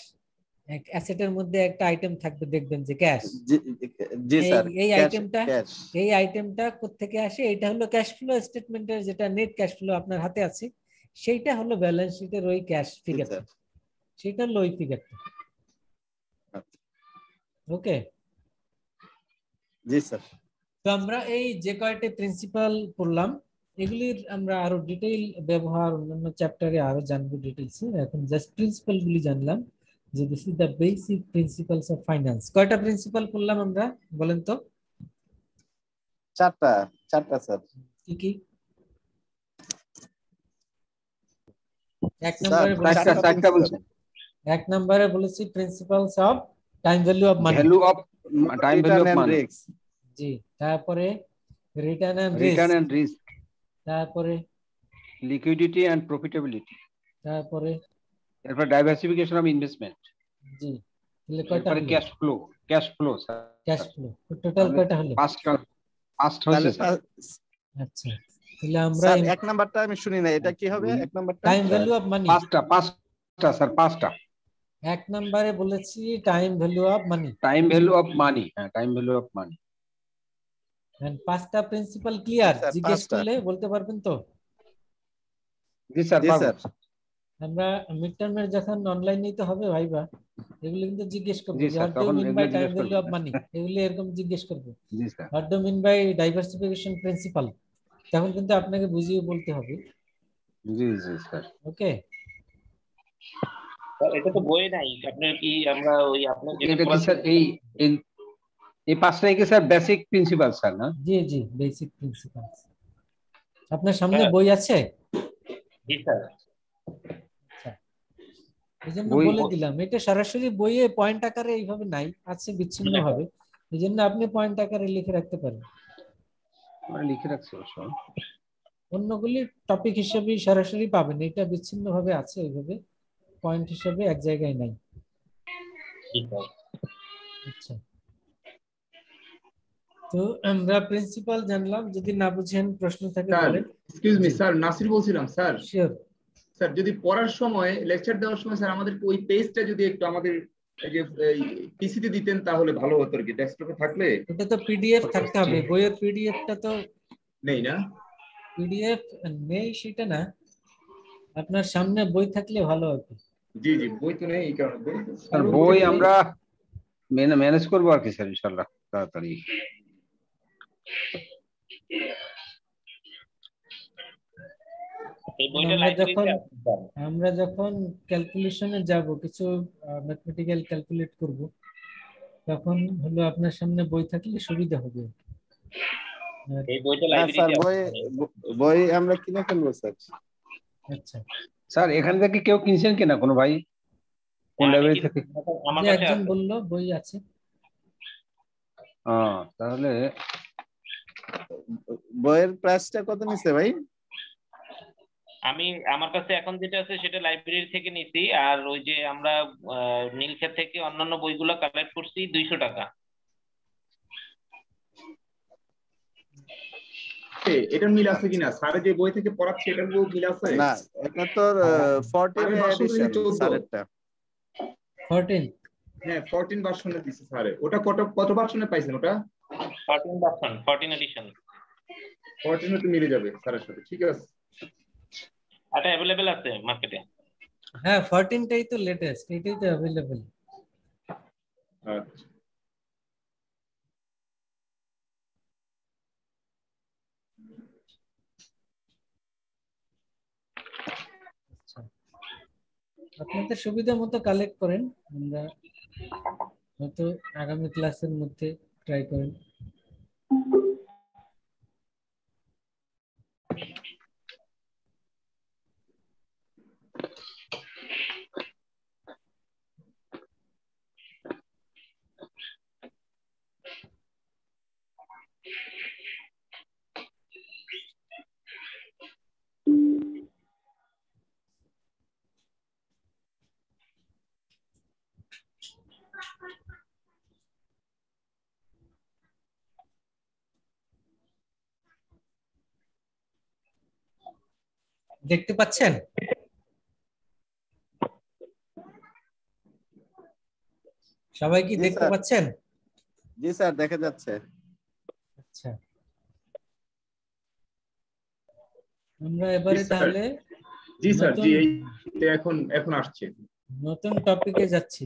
অ্যাসেটের মধ্যে একটা আইটেম থাকবে, দেখবেন যে ক্যাশ। জি স্যার, এই আইটেমটা কোত্থেকে আসে? এটা হলো ক্যাশ ফ্লো স্টেটমেন্টের যেটা নেট ক্যাশ ফ্লো আপনার হাতে আছে, সেইটা হলো ব্যালেন্স শিটের ওই ক্যাশ ফিগারটা, সেটা হলো ওই ফিগারটা। ওকে, জি স্যার। তো আমরা এই যে কয়টি প্রিন্সিপাল পড়লাম, এগুলির আমরা আরো ডিটেইল ব্যবহার অন্যান্য চ্যাপ্টারে আরো জানবো ডিটেইলসে। এখন জাস্ট প্রিন্সিপাল গুলি জানলাম যে this is the basic principles of finance. কয়টা প্রিন্সিপাল পড়লাম আমরা বলেন তো? চারটা স্যার। কি কি? এক নম্বরে বলেছি principles of time value of money. জি, তারপরে রিটার্ন এন্ড রিস্ক, তারপরে লিকুইডিটি এন্ড প্রফিটেবিলিটি, তারপরে ডাইভার্সিফিকেশন অফ ইনভেস্টমেন্ট। জি, তাহলে কয়টা হলো? ক্যাশ ফ্লো টোটাল কয়টা হলো? পাঁচটা হয়েছে স্যার। আচ্ছা, তাহলে আমরা এক নাম্বারটা আমি শুনি না, এটা কি হবে? এক নাম্বারটা টাইম ভ্যালু অফ মানি। পাঁচটা স্যার, পাঁচটা। এক নম্বরে বলেছি টাইম ভ্যালু অফ মানি। হ্যাঁ, time value of money. And পাঁচটা প্রিন্সিপাল ক্লিয়ার? জিজ্ঞেস করলে বলতে পারবেন তো? জি স্যার, আমরা মিড টার্মের যখন অনলাইন নিতে হবে ভাইবা, এগুলো কিন্তু জিজ্ঞেস করবে যে হোয়াট ডু তখন মিন এগুলো বাই টাইম জিজ্ঞেস ভ্যালু করবে। অফ মানি, এগুলো এরকম জিজ্ঞেস করবে। জি sir. What do mean by diversification principle, তখন কিন্তু আপনাকে বুঝিয়ে বলতে হবে। জি জি স্যার। ওকে, এটা তো বই নাই আপনার, কি আমরা ওই আপনার যেটা এটা কি স্যার এই পাঁচটাই কি স্যার বেসিক প্রিন্সিপাল স্যার? না, জি জি, বেসিক প্রিন্সিপাল। আপনার সামনে বই আছে? জি স্যার। আচ্ছা, এইজন্য বলে দিলাম, এটা সরাসরি বইয়ে পয়েন্ট আকারে এইভাবে নাই, আছে বিচ্ছিন্ন ভাবে, এইজন্য আপনি পয়েন্ট আকারে লিখে রাখতে পারেন। লিখে রাখছি অবশ্য। অন্যগুলি টপিক হিসেবে সরাসরি পাবেন, এটা বিচ্ছিন্ন ভাবে আছে, এইভাবে পয়েন্ট হিসেবে এক জায়গায় নাই। আচ্ছা, তো আমরা প্রিন্সিপাল জানলাম, যদি না বুঝেন প্রশ্ন থাকে বলেন। এক্সকিউজ মি স্যার, নাসির বলছিলাম স্যার। শিওর স্যার, যদি পড়ার সময় লেকচার দেওয়ার সময় স্যার আমাদের ওই পেজটা যদি একটু আমাদের এই যে পিসিতে দিতেন তাহলে ভালো হতো আর কি, ডেস্কটপে থাকলে। ওটা তো পিডিএফ থাকতে হবে, বইয়ের পিডিএফটা তো নেই না? পিডিএফ নেই সেটা না, আপনার সামনে বই থাকলে ভালো হতো। জি জি, বই তো নেই, এই কারণে স্যার বই আমরা ম্যানেজ করবো আর কি স্যার, ইনশাআল্লাহ তাড়াতাড়ি। আমরা যখন ক্যালকুলেশনে যাব, কিছু ম্যাথমেটিক্যাল ক্যালকুলেট করব, তখন হলো আপনার সামনে বই থাকলে সুবিধা হবে। বই আমরা কিনে ফেলবো স্যার। আচ্ছা স্যার, এখান থেকে কেউ কিনছেন কিনা কোনো ভাই? কোন লাইব্রেরি থেকে? একজন বললো বই আছে। তাহলে বইয়ের প্রাইসটা কত নিছে ভাই? আমি আমার কাছে এখন যেটা আছে সেটা লাইব্রেরি থেকে নিছি, আর ওই যে আমরা নীলক্ষেত থেকে অন্যান্য বইগুলো কালেক্ট করছি 200 টাকা। এটা মিল আছে কিনা? স্যার যে বই থেকে পড়াচ্ছে এটার মিল আছে না? এটা তো 14 এডিশন স্যারেরটা। 14? হ্যাঁ 14 ভার্সনে দিছে স্যার। ওটা কত ভার্সনে পাইছেন? ওটা 14 ভার্সন, 14 এডিশন। 14 এ তো মিলে যাবে স্যারের সাথে, ঠিক আছে। এটা अवेलेबल আছে মার্কেটে। হ্যাঁ 14টাই তো লেটেস্ট, এটাই তো অ্যাভেলেবল। আচ্ছা আপনাদের সুবিধা মতো কালেক্ট করেন, আমরা হয়তো আগামী ক্লাসের মধ্যে ট্রাই করেন। দেখতে পাচ্ছেন? সবাই কি জি দেখতে স্যার, পাচ্ছেন? জি স্যার দেখা যাচ্ছে। আচ্ছা, আমরা এবারে জি স্যার, তাহলে জি স্যার, নতুন জি এই এখন এখন আসছে। নতুন টপিকে যাচ্ছি,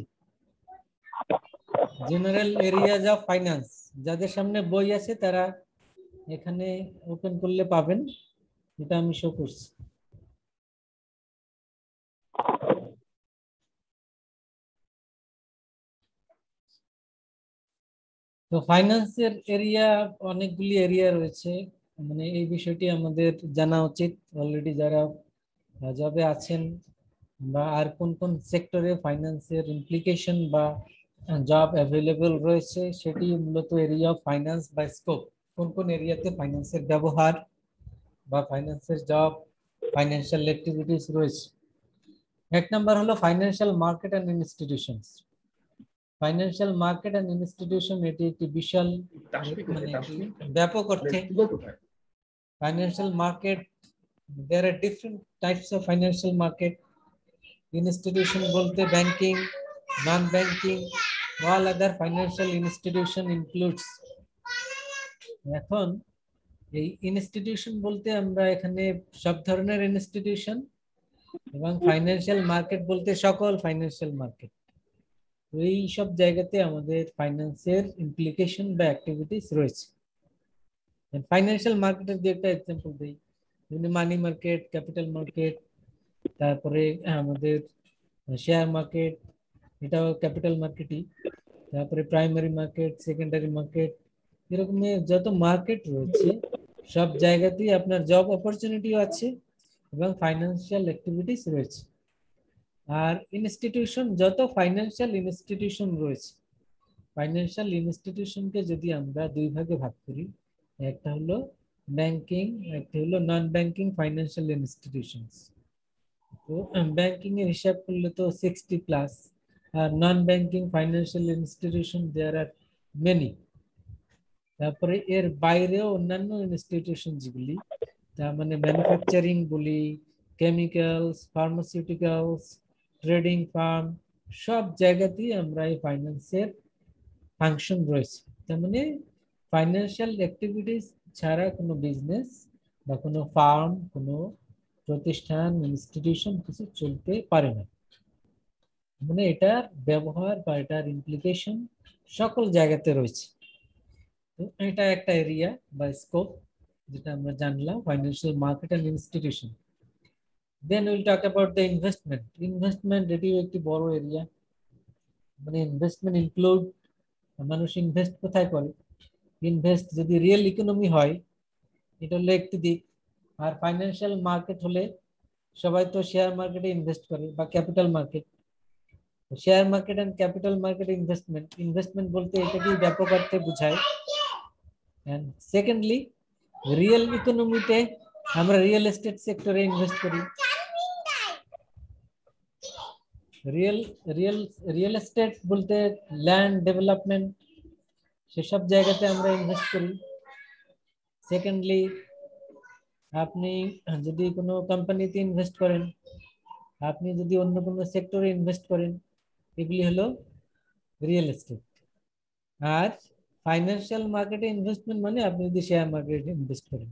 জেনারেল এরিয়াজ অফ ফাইন্যান্স। যাদের সামনে বই আছে তারা এখানে ওপেন করলে পাবেন, এটা আমি শো করছি। তো ফাইন্যান্সের এরিয়া অনেকগুলি এরিয়া রয়েছে, মানে এই বিষয়টি আমাদের জানা উচিত। অলরেডি যারা জবে আছেন বা আর কোন কোন সেক্টরে ফাইন্যান্সের ইমপ্লিকেশন বা জব অ্যাভেলেবল রয়েছে, সেটি মূলত এরিয়া অফ ফাইন্যান্স বা স্কোপ। কোন কোন এরিয়াতে ফাইন্যান্সের ব্যবহার বা ফাইন্যান্সের জব, ফাইন্যান্সিয়াল অ্যাক্টিভিটিস রয়েছে। এক নাম্বার হলো financial market and institutions. Financial market and institution এটি একটি বিশাল, মানে একটি ব্যাপক অর্থে financial market. there are different types of financial market. Institution বলতে banking, non banking, all other financial institution includes। এখন এই ইনস্টিটিউশন বলতে আমরা এখানে সব ধরনের ইনস্টিটিউশন, এবং ফাইন্যান্সিয়াল মার্কেট বলতে সকল ফাইন্যান্সিয়াল মার্কেট। এই সব জায়গাতে আমাদের ফাইন্যান্সের ইমপ্লিকেশন বা অ্যাক্টিভিটিস রয়েছে। ফাইন্যান্সিয়াল মার্কেটের দিয়ে একটা এক্সাম্পল দিই, মানি মার্কেট, ক্যাপিটাল মার্কেট, তারপরে আমাদের শেয়ার মার্কেট, এটাও ক্যাপিটাল মার্কেটই। তারপরে প্রাইমারি মার্কেট, সেকেন্ডারি মার্কেট, এরকম যত মার্কেট রয়েছে সব জায়গাতেই আপনার জব অপরচুনিটিও আছে এবং ফাইন্যান্সিয়াল অ্যাক্টিভিটিস রয়েছে। আর ইনস্টিটিউশন, যত ফাইন্যান্সিয়াল ইনস্টিটিউশন রয়েছে, ফাইন্যান্সিয়াল ইনস্টিটিউশনকে যদি আমরা দুই ভাগে ভাগ করি, একটা হলো ব্যাংকিং, একটা হলো নন ব্যাংকিং ফাইন্যান্সিয়াল ইনস্টিটিউশনস। তো ব্যাংকিং এর হিসাব করলে তো 60+, আর non banking financial institution there are many. তারপরে এর বাইরেও অন্যান্য ইনস্টিটিউশন যেগুলি, তার মানে ম্যানুফ্যাকচারিং বলি, কেমিক্যালস, ফার্মাসিউটিক্যালস, ট্রেডিং ফার্ম, সব জায়গাতেই আমরা এই ফাইন্যান্সের ফাংশন রয়েছে। তার মানে ফাইন্যান্সিয়াল অ্যাক্টিভিটিস ছাড়া কোনো বিজনেস বা কোনো ফার্ম, কোনো প্রতিষ্ঠান, ইনস্টিটিউশন কিছু চলতে পারে না। মানে এটার ব্যবহার বা এটার ইমপ্লিকেশন সকল জায়গাতে রয়েছে। তো এটা একটা এরিয়া বা স্কোপ যেটা আমরা জানলাম, financial market and institution. Then will talk about the investment. Investment এটিও একটি বড় এরিয়া। মানে ইনভেস্টমেন্ট ইনক্লুড, মানুষ ইনভেস্ট কোথায় করে, ইনভেস্ট যদি রিয়েল ইকোনমি হয় এটা হলো একটি দিক। আর ফাইন্যান্সিয়াল মার্কেট হলে সবাই তো শেয়ার মার্কেটে ইনভেস্ট করে বা capital market. Share market and capital market investment, investment বলতে এটাকেই ব্যাপক অর্থে বোঝায়। এন্ড সেকেন্ডলি, রিয়েল ইকোনমিতে আমরা রিয়েল এস্টেট সেক্টরে ইনভেস্ট করি। রিয়েল রিয়েল রিয়েল এস্টেট বলতে ল্যান্ড ডেভেলপমেন্ট, সেসব জায়গাতে আমরা ইনভেস্ট করি। সেকেন্ডলি, আপনি যদি কোনো কোম্পানিতে ইনভেস্ট করেন, আপনি যদি অন্য কোনো সেক্টরে ইনভেস্ট করেন, এগুলি হলো রিয়েল এস্টেট। আর ফাইন্যান্সিয়াল মার্কেটে ইনভেস্টমেন্ট মানে আপনি যদি শেয়ার মার্কেটে ইনভেস্ট করেন,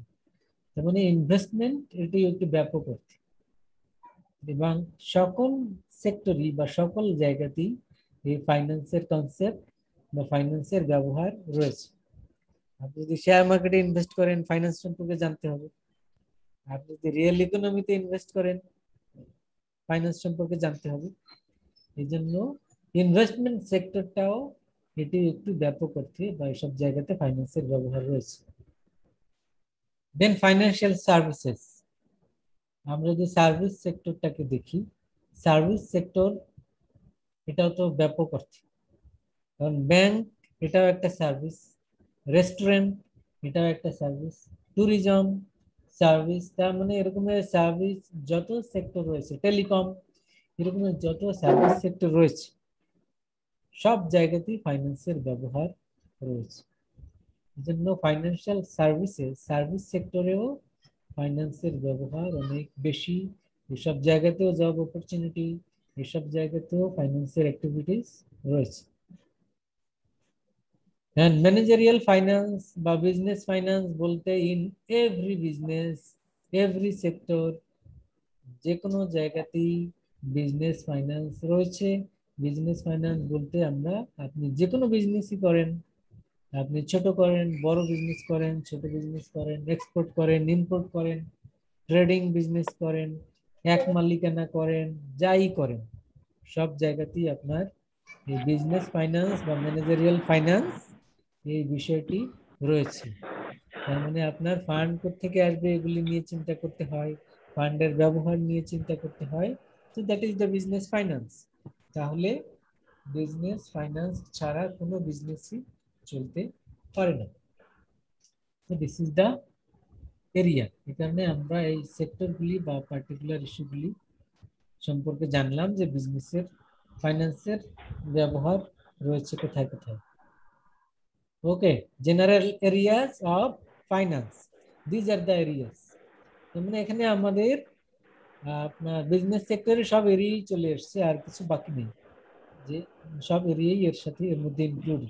তার মানে ইনভেস্টমেন্ট এটি একটি ব্যাপক অর্থে। এবং সকল সেক্টরই বা সকল জায়গাতেই এই ফাইন্যান্সের কনসেপ্ট বা ফাইন্যান্সের ব্যবহার রয়েছে। আপনি যদি শেয়ার মার্কেটে ইনভেস্ট করেন, ফাইন্যান্স সম্পর্কে জানতে হবে। আপনি যদি রিয়েল ইকোনমিতে ইনভেস্ট করেন, ফাইন্যান্স সম্পর্কে জানতে হবে। এই জন্য ইনভেস্টমেন্ট সেক্টরটাও এটি একটু ব্যাপক অর্থে বা এসব জায়গাতে ফাইন্যান্সের ব্যবহার রয়েছে। দেন ফাইন্যান্সিয়াল সার্ভিসেস, আমরা যে সার্ভিস সেক্টরটাকে দেখি, সার্ভিস সেক্টর এটাও তো ব্যাপক অর্থে, কারণ ব্যাংক এটাও একটা সার্ভিস, রেস্টুরেন্ট এটাও একটা সার্ভিস, ট্যুরিজম সার্ভিস, তার মানে এরকমের সার্ভিস যত সেক্টর রয়েছে, টেলিকম, এরকমের যত সার্ভিস সেক্টর রয়েছে সব জায়গাতেই ফাইন্যান্সের ব্যবহার রয়েছে। এজন্য ফাইন্যান্সিয়াল সার্ভিসেস, সার্ভিস সেক্টরেও ফাইন্যান্সের ব্যবহার অনেক বেশি। এসব জায়গাতেও জব অপরচুনিটি, এসব জায়গাতেও ফাইন্যান্সের অ্যাক্টিভিটিস রয়েছে। And managerial finance বা বিজনেস ফাইন্যান্স বলতে in every business, every sector, যে কোনো জায়গাতেই বিজনেস ফাইন্যান্স রয়েছে। বিজনেস ফাইন্যান্স বলতে আমরা, আপনি যে কোনো বিজনেসই করেন, আপনি ছোট করেন, বড় বিজনেস করেন, ছোট বিজনেস করেন, এক্সপোর্ট করেন, ইম্পোর্ট করেন, ট্রেডিং বিজনেস করেন, এক মালিকানা করেন, যাই করেন, সব জায়গাতেই আপনার এই বিজনেস ফাইন্যান্স বা ম্যানেজারিয়াল ফাইন্যান্স এই বিষয়টি রয়েছে। তার মানে আপনার ফান্ড কোত্থেকে আসবে এগুলি নিয়ে চিন্তা করতে হয়, ফান্ডের ব্যবহার নিয়ে চিন্তা করতে হয়। তো that is the business finance. তাহলে বিজনেস ফাইন্যান্স ছাড়া কোনো বিজনেসই চলতে পারে না। তো দিস ইজ দ্য এরিয়া। এই কারণে আমরা এই সেক্টরগুলি বা পার্টিকুলার ইস্যুগুলি সম্পর্কে জানলাম যে বিজনেসের ফাইন্যান্সের ব্যবহার রয়েছে কোথায় কোথায়। Okay, general areas of finance, this are the areas. মানে এখানে আমাদের আপনার বিজনেস সেক্টরে সব এরিয়াই চলে এসছে, আর কিছু বাকি নেই, যে সব এরিয়াই এর সাথে এর মধ্যে ইনক্লুড।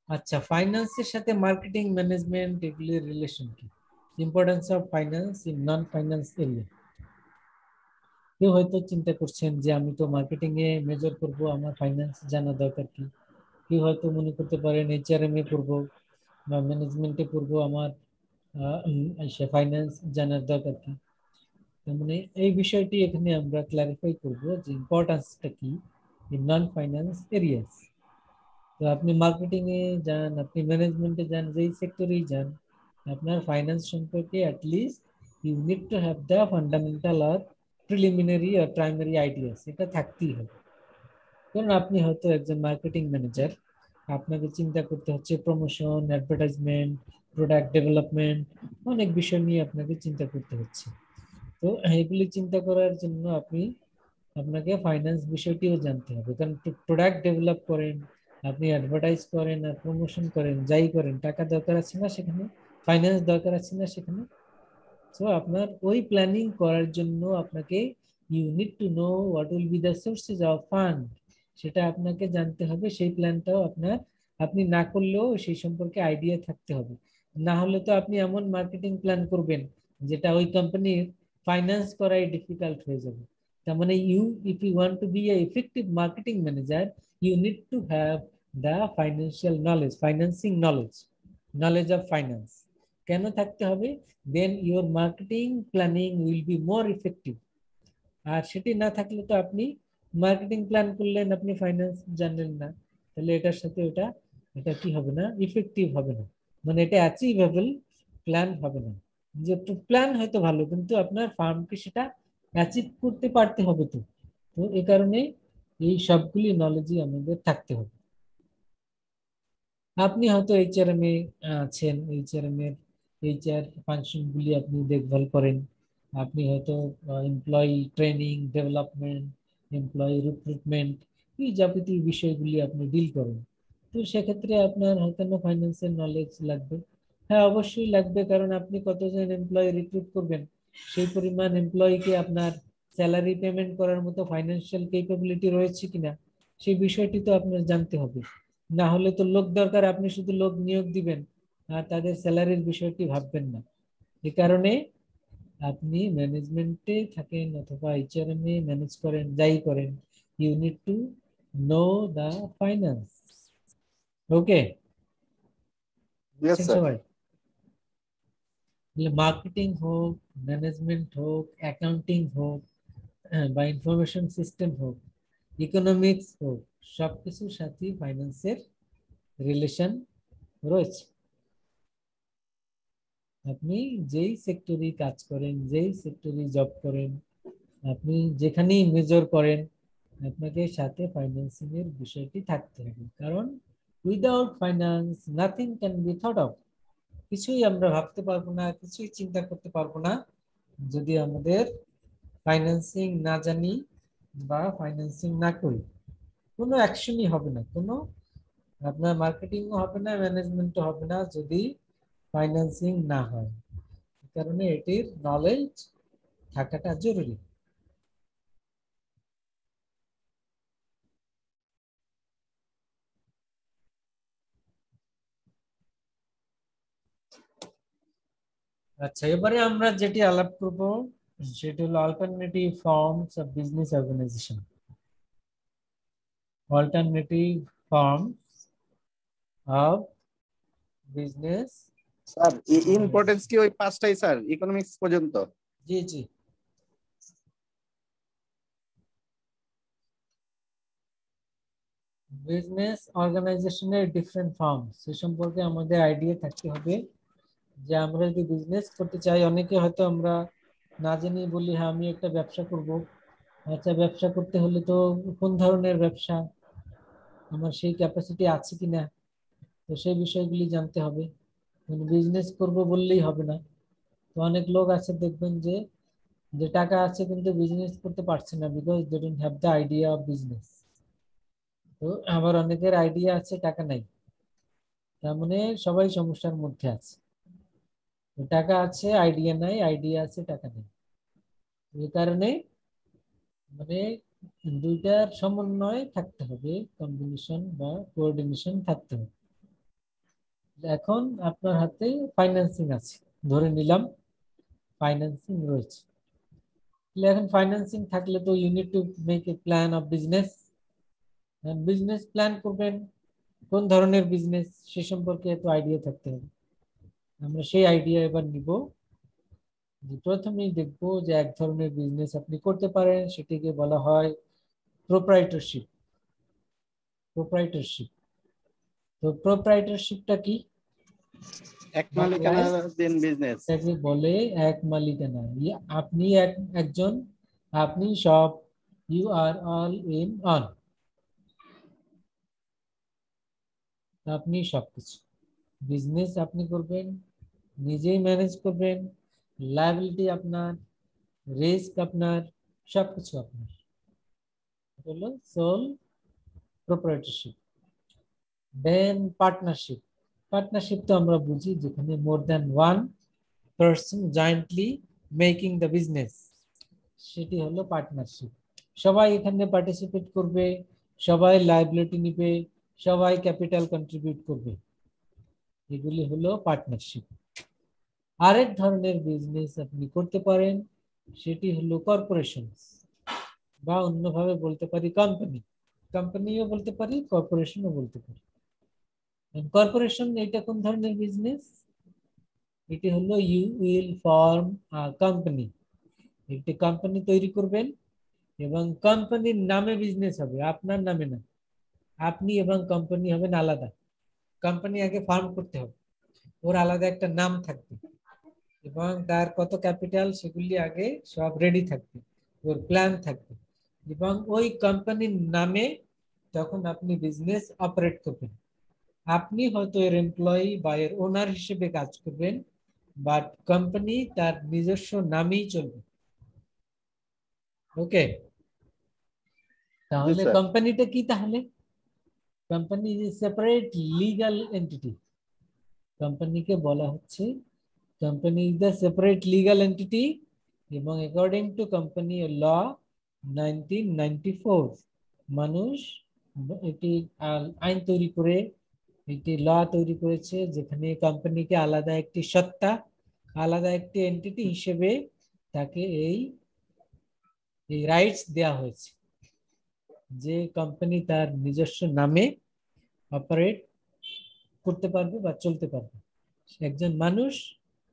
আচ্ছা, ফাইন্যান্সের সাথে মার্কেটিং ম্যানেজমেন্ট এগুলির রিলেশন কি? Importance of finance in non finance area. কেউ হয়তো চিন্তা করছেন যে আমি তো মার্কেটিং এ মেজর করব, আমার ফাইন্যান্স জানা দরকার কি? কেউ হয়তো মনে করতে পারেন এইচআরএম এ পড়বো বা ম্যানেজমেন্টে পড়বো, আমার ফাইন্যান্স জানার দরকার কি? মানে এই বিষয়টি এখানে আমরা ক্লারিফাই করব যে ইম্পর্টেন্সটা কি ইন নন ফাইন্যান্স এরিয়াস। তো আপনি মার্কেটিং এ যান, আপনি ম্যানেজমেন্টে যান, যেই সেক্টরেই যান, আপনার ফাইন্যান্স সম্পর্কে at least you need to have the fundamental আর প্রিলিমিনারি আর প্রাইমারি আইডিয়াস, এটা থাকতেই হবে। কারণ আপনি হয়তো একজন মার্কেটিং ম্যানেজার, আপনাকে চিন্তা করতে হচ্ছে প্রমোশন, অ্যাডভার্টাইজমেন্ট, প্রোডাক্ট ডেভেলপমেন্ট, অনেক বিষয় নিয়ে আপনাকে চিন্তা করতে হচ্ছে। তো এগুলি চিন্তা করার জন্য আপনাকে ফাইন্যান্স বিষয়টিও জানতে হবে, কারণ প্রোডাক্ট ডেভেলপ করেন, আপনি অ্যাডভার্টাইজ করেন আর প্রমোশন করেন, যাই করেন, টাকা দরকার আছে না সেখানে, ফাইন্যান্স দরকার আছে না সেখানে। সো আপনার ওই প্ল্যানিং করার জন্য আপনাকে you need to know what will be the sources of fund, সেটা আপনাকে জানতে হবে। সেই প্ল্যানটাও আপনি না করলেও সেই সম্পর্কে আইডিয়া থাকতে হবে। না হলে তো আপনি এমন মার্কেটিং প্ল্যান করবেন যেটা ওই কোম্পানির ফাইন্যান্স করাই ডিফিকাল্ট হয়ে যাবে। তার মানে if you want to be a effective marketing manager, you need to have the financial knowledge, financing knowledge, knowledge of finance. কেন থাকতে হবে? Then your marketing planning will be more effective. আর সেটি না থাকলে তো আপনি মার্কেটিং প্ল্যান করলেন, আপনি ফাইন্যান্স জানলেন না, তাহলে এটার সাথে এটা কি হবে না, ইফেক্টিভ হবে না, মানে এটা অ্যাচিভেবল প্ল্যান হবে না। যে প্ল্যান হয়তো ভালো, কিন্তু আপনার ফার্মকে সেটা অ্যাচিভ করতে পারতে হবে। তো তো এই কারণে এই সবগুলি নলেজই আমাদের থাকতে হবে। আপনি হয়তো এইচআরএম এ আছেন, এইচআর ফাংশন গুলি আপনি দেখভাল করেন, আপনি হয়তো employee training, development, employee recruitment, এই যাবতীয় বিষয়গুলি আপনি ডিল করেন। তো সেক্ষেত্রে আপনার হয়তো ফাইন্যান্সিয়াল নলেজ লাগবে। হ্যাঁ অবশ্যই লাগবে, কারণ আপনি কতজন এমপ্লয়ি রিক্রুট করবেন, সেই পরিমাণ এমপ্লয়িকে আপনার স্যালারি পেমেন্ট করার মতো ফাইন্যান্সিয়াল ক্যাপাবিলিটি রয়েছে কিনা সেই বিষয়টি তো আপনার জানতে হবে। না হলে তো লোক দরকার, আপনি শুধু লোক নিয়োগ দিবেন আর তাদের স্যালারির বিষয়টি ভাববেন না। এই কারণে আপনি ম্যানেজমেন্টে থাকেন অথবা এইচআরএম এ ম্যানেজ করেন, যাই করেন, you need to know the finance. Okay yes sir. সবাই, মার্কেটিং হোক, ম্যানেজমেন্ট হোক, অ্যাকাউন্টিং হোক, বা ইনফরমেশন সিস্টেম হোক, ইকোনমিক্স হোক, সবকিছুর সাথে ফাইন্যান্সের রিলেশন রয়েছে। আপনি যেই সেক্টরে কাজ করেন, যেই সেক্টরে জব করেন, আপনি যেখানেই মেজর করেন, আপনাকে সাথে ফাইন্যান্সিং এর বিষয়টি থাকতে হবে, কারণ without finance nothing can be thought of. কিছুই আমরা ভাবতে পারবো না, কিছুই চিন্তা করতে পারবো না যদি আমাদের ফাইন্যান্সিং না জানি বা ফাইন্যান্সিং না করি। কোনো অ্যাকশনই হবে না, কোনো আপনার মার্কেটিংও হবে না, ম্যানেজমেন্টও হবে না যদি ফাইন্যান্সিং না হয়। এই কারণে এটির নলেজ থাকাটা জরুরি। আচ্ছা, এবারে আমরা যেটি আলাপ করব সেটি হলো alternative forms of business organization. Alternative forms of business. Sir importance কি ওই পাঁচটাই স্যার, ইকোনমিক্স পর্যন্ত? জি জি, বিজনেস অর্গানাইজেশনের ডিফারেন্ট ফর্ম সে সম্পর্কে আমাদের আইডিয়া থাকতে হবে। যে আমরা যদি বিজনেস করতে চাই, অনেকে হয়তো আমরা না জেনে বলি হ্যাঁ আমি একটা ব্যবসা করব। আচ্ছা, ব্যবসা করতে হলে তো কোন ধরনের ব্যবসা, আমার সেই ক্যাপাসিটি আছে কিনা, তো সেই বিষয়গুলি জানতে হবে। বিজনেস করব বললেই হবে না। তো অনেক লোক আছে দেখবেন যে যে টাকা আছে কিন্তু বিজনেস করতে পারছে না, because they don't have the idea of business. তো আবার অনেকের আইডিয়া আছে, টাকা নাই, তার মানে সবাই সমস্যার মধ্যে আছে। তো টাকা আছে, আইডিয়া নাই, আইডিয়া আছে, টাকা নেই। এই কারণে মানে দুইটার সমন্বয় থাকতে হবে, কম্বিনেশন বা কোঅর্ডিনেশন থাকতে হবে। এখন আপনার হাতে ফাইন্যান্সিং আছে, ধরে নিলাম ফাইন্যান্সিং রয়েছে। এখন ফাইন্যান্সিং থাকলে তো you need to make a plan of business. Business plan করবেন, কোন ধরনের বিজনেস সে সম্পর্কে তো আইডিয়া থাকতে হবে। আমরা সেই আইডিয়া এবার নিব। প্রথমেই দেখবো যে এক ধরনের বিজনেস আপনি করতে পারেন, সেটিকে বলা হয় প্রোপ্রাইটরশিপ। প্রোপ্রাইটরশিপ, তো প্রোপ্রাইটরশিপটা কি? এক মালিকানাধীন বিজনেস। এটাকে বলে এক মালিকানা। আপনি একজন, আপনি সব, you are all in on, আপনি সবকিছু। বিজনেস আপনি করবেন, নিজেই ম্যানেজ করবেন, লায়াবিলিটি আপনার, রিস্ক আপনার, সবকিছু আপনার। হলো সোল প্রোপ্রাইটরশিপ। দেন পার্টনারশিপ। পার্টনারশিপ তো আমরা বুঝি যেখানে more than one person jointly making the business, সেটি হলো পার্টনারশিপ। সবাই এখানে পার্টিসিপেট করবে, সবাই লায়াবিলিটি নিবে, সবাই ক্যাপিটাল কন্ট্রিবিউট করবে, এগুলি হলো পার্টনারশিপ। আরেক ধরনের বিজনেস আপনি করতে পারেন, সেটি হলো কর্পোরেশন, বা অন্যভাবে বলতে পারি কোম্পানি। কোম্পানিও বলতে পারি, কর্পোরেশনও বলতে পারি। কর্পোরেশন এটা কোন ধরনের বিজনেস? এটি হলো you will form a company, একটি কোম্পানি তৈরি করবেন এবং কোম্পানির নামে বিজনেস হবে, আপনার নামে না। আপনি এবং কোম্পানি হবেন আলাদা। কোম্পানি আগে ফর্ম করতে হবে, ওর আলাদা একটা নাম থাকবে এবং তার কত ক্যাপিটাল সেগুলি আগে সব রেডি থাকবে, ওর প্ল্যান থাকবে, এবং ওই কোম্পানির নামে তখন আপনি বিজনেস অপারেট করবেন। আপনি হয়তো এর এমপ্লয়ি বা এর ওনার হিসেবে কাজ করবেন, বাট কোম্পানি তার নিজস্ব নামেই চলবে। ওকে, তাহলে কোম্পানিটা কি? তাহলে company is a separate legal entity. কোম্পানিকে বলা হচ্ছে company is the separate legal entity এবং অ্যাকর্ডিং টু কোম্পানি ল 1994 মানুষ এটি আইন তৈরি করে একটি ল তৈরি করেছে যেখানে কোম্পানিকে আলাদা একটি সত্তা আলাদা একটি এন্টিটি হিসেবে তাকে এই রাইটস দেওয়া হয়েছে যে কোম্পানি তার নিজস্ব নামে অপারেট করতে পারবে বা চলতে পারবে একজন মানুষ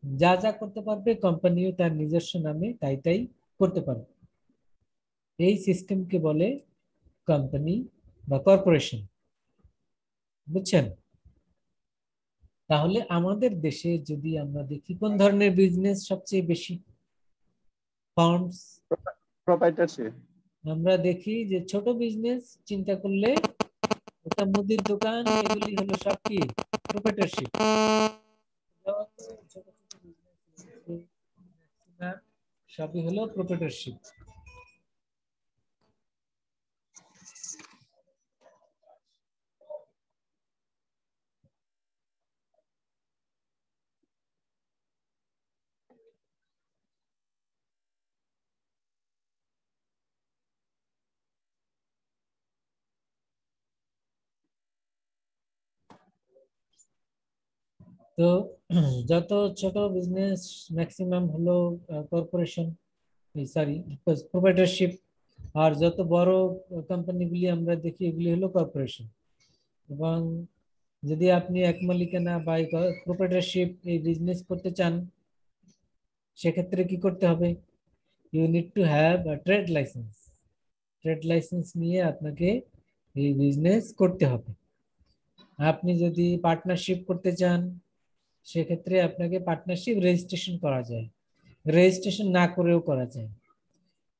যা যা করতে পারবে কোম্পানিও তার নিজস্ব নামে তাই তাই করতে পারবে এই সিস্টেমকে বলে কোম্পানি বা কর্পোরেশন বুঝছেন তাহলে আমাদের দেশে যদি আমরা দেখি কোন ধরনের বিজনেস সবচেয়ে বেশি ফার্মস প্রোপ্রাইটারশিপ আমরা দেখি যে ছোট বিজনেস চিন্তা করলে এটা মুদির দোকান এগুলি হলো সব কি প্রোপ্রাইটারশিপ সবই হলো প্রোপ্রাইটারশিপ তো যত ছোট বিজনেস ম্যাক্সিমাম হলো কর্পোরেশন সরি প্রোপ্রাইটারশিপ আর যত বড় কোম্পানিগুলি আমরা দেখি এগুলি হলো কর্পোরেশন এবং যদি আপনি এক মালিকানা বা প্রোপ্রাইটারশিপ এই বিজনেস করতে চান সেক্ষেত্রে কি করতে হবে you need to have a trade license trade license নিয়ে আপনাকে এই বিজনেস করতে হবে আপনি যদি পার্টনারশিপ করতে চান সেক্ষেত্রে আপনাকে পার্টনারশিপ রেজিস্ট্রেশন করা যায় রেজিস্ট্রেশন না করেও করা যায়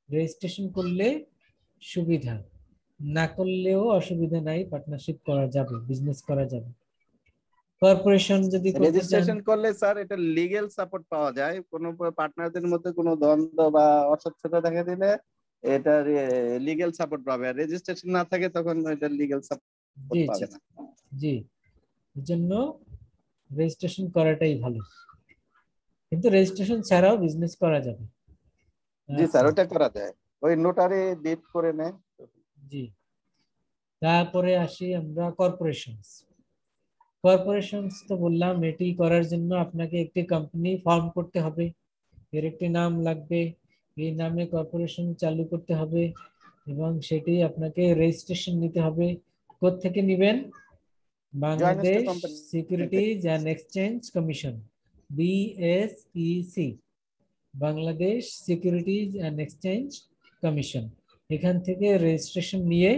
রেজিস্ট্রেশন করলে সুবিধা না করলেও অসুবিধা নাই পার্টনারশিপ করা যাবে বিজনেস করা যাবে কর্পোরেশন যদি করতে চান রেজিস্ট্রেশন করলে স্যার এটা লিগ্যাল সাপোর্ট পাওয়া যায় কোনো পার্টনারদের মধ্যে কোনো দ্বন্দ্ব বা অস্বচ্ছতা দেখা দিলে এটা লিগ্যাল সাপোর্ট পাবে আর রেজিস্ট্রেশন না থাকে তখন এটা লিগ্যাল সাপোর্ট জি পাবে জি না জি এজন্য রেজিস্ট্রেশন করাটাই ভালো কিন্তু রেজিস্ট্রেশন ছাড়াও বিজনেস করা যাবে জি স্যার আচ্ছা, ওটা করা যায় ওই নোটারি ডিড করে নেয় জি তারপরে আসি আমরা কর্পোরেশনস কর্পোরেশনস তো বললাম এটি করার জন্য আপনাকে একটি কোম্পানি ফর্ম করতে হবে এর একটি নাম লাগবে এই নামে কর্পোরেশন চালু করতে হবে এবং সেটি আপনাকে রেজিস্ট্রেশন নিতে হবে কোত্থেকে নেবেন joint stock Bangladesh company securities and exchange commission BSEC Bangladesh securities and exchange commission এখান থেকে রেজিস্ট্রেশন নিয়ে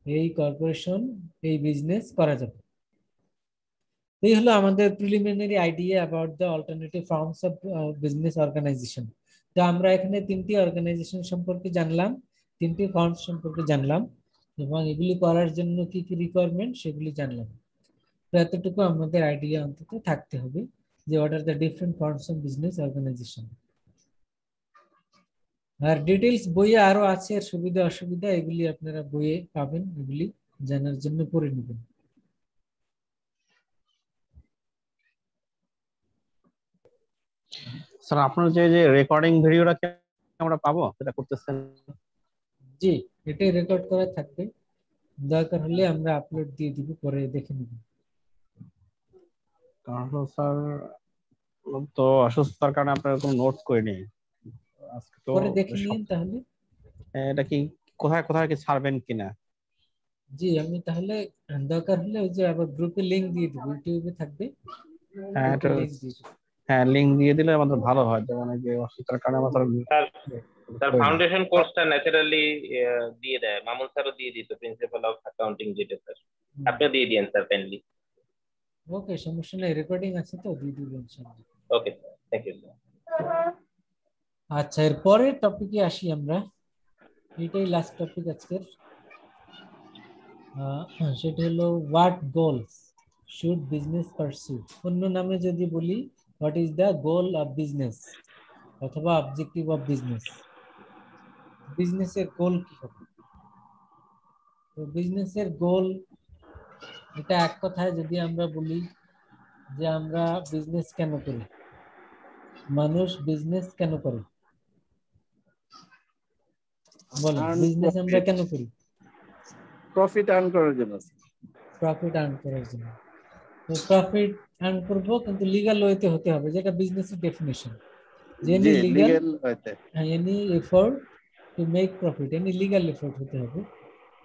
এই কর্পোরেশন এই বিজনেস করা যাবে এই হলো আমাদের preliminary idea about the alternative forms of business organization তো আমরা এখানে তিনটি অর্গানাইজেশন সম্পর্কে জানলাম তিনটি ফর্মস সম্পর্কে জানলাম এবং এগুলি করার জন্য কি কি রিকোয়ারমেন্ট সেগুলি জানলাম তো এতটুকু আমাদের আইডিয়া অন্তত থাকতে হবে যে what are the different forms of business organization আর ডিটেইলস বইয়ে আরো আছে এর সুবিধা অসুবিধা এগুলি আপনারা বইয়ে পাবেন এগুলি জানার জন্য পড়ে নেবেন স্যার আপনার যে যে রেকর্ডিং ভিডিওটা কি আমরা পাবো সেটা করতেছেন জি এটাই রেকর্ড করা থাকবে দরকার হলে আমরা আপলোড দিয়ে দিব পরে দেখে নেব কারণ স্যার তো অসুস্থতার কারণে আপনার কোনো নোটস করিনি আজকে তো পরে দেখে নিন তাহলে এটা কি কোথায় কোথায় কি ছাড়বেন কিনা জি আমি তাহলে দরকার হলে ওই যে আবার গ্রুপে লিংক দিয়ে দিব ইউটিউবে থাকবে হ্যাঁ গ্রুপে এটা লিংক দিয়ে দিব হ্যাঁ লিংক দিয়ে দিলে আমাদের ভালো হয় যেমন এই যে অসুস্থতার কারণে আমাদের স্যার স্যার ফাউন্ডেশন কোর্সটা ন্যাচারালি দিয়ে দেয় মামুন স্যারও দিয়ে দিত প্রিন্সিপাল অফ অ্যাকাউন্টিং যেটা স্যার আপনিও দিয়ে দিন স্যার কাইন্ডলি ওকে সমস্যা নেই রেকর্ডিং আছে তো দিয়ে দিব ইনশাআল্লাহ okay sir thank you sir আচ্ছা এর পরের টপিকে আসি আমরা এটাই লাস্ট টপিক আজকের সেটা হলো what goals should business pursue অন্য নামে যদি বলি what is the goal of business অথবা অবজেক্টিভ অফ বিজনেস বিজনেসের গোল কি হবে তো বিজনেসের গোল এটা এক কথায় যদি আমরা বলি যে আমরা বিজনেস কেন করি, মানুষ বিজনেস কেন করে, বলেন বিজনেস আমরা কেন করি? প্রফিট আর্ন করার জন্য। প্রফিট আর্ন করার জন্য। তো প্রফিট আর্ন করব কিন্তু লিগ্যাল ওয়েতে হতে হবে, যেটা বিজনেসের ডেফিনিশন। জি, লিগ্যাল ওয়েতে। Any effort to make profit, any legal effort হতে হবে।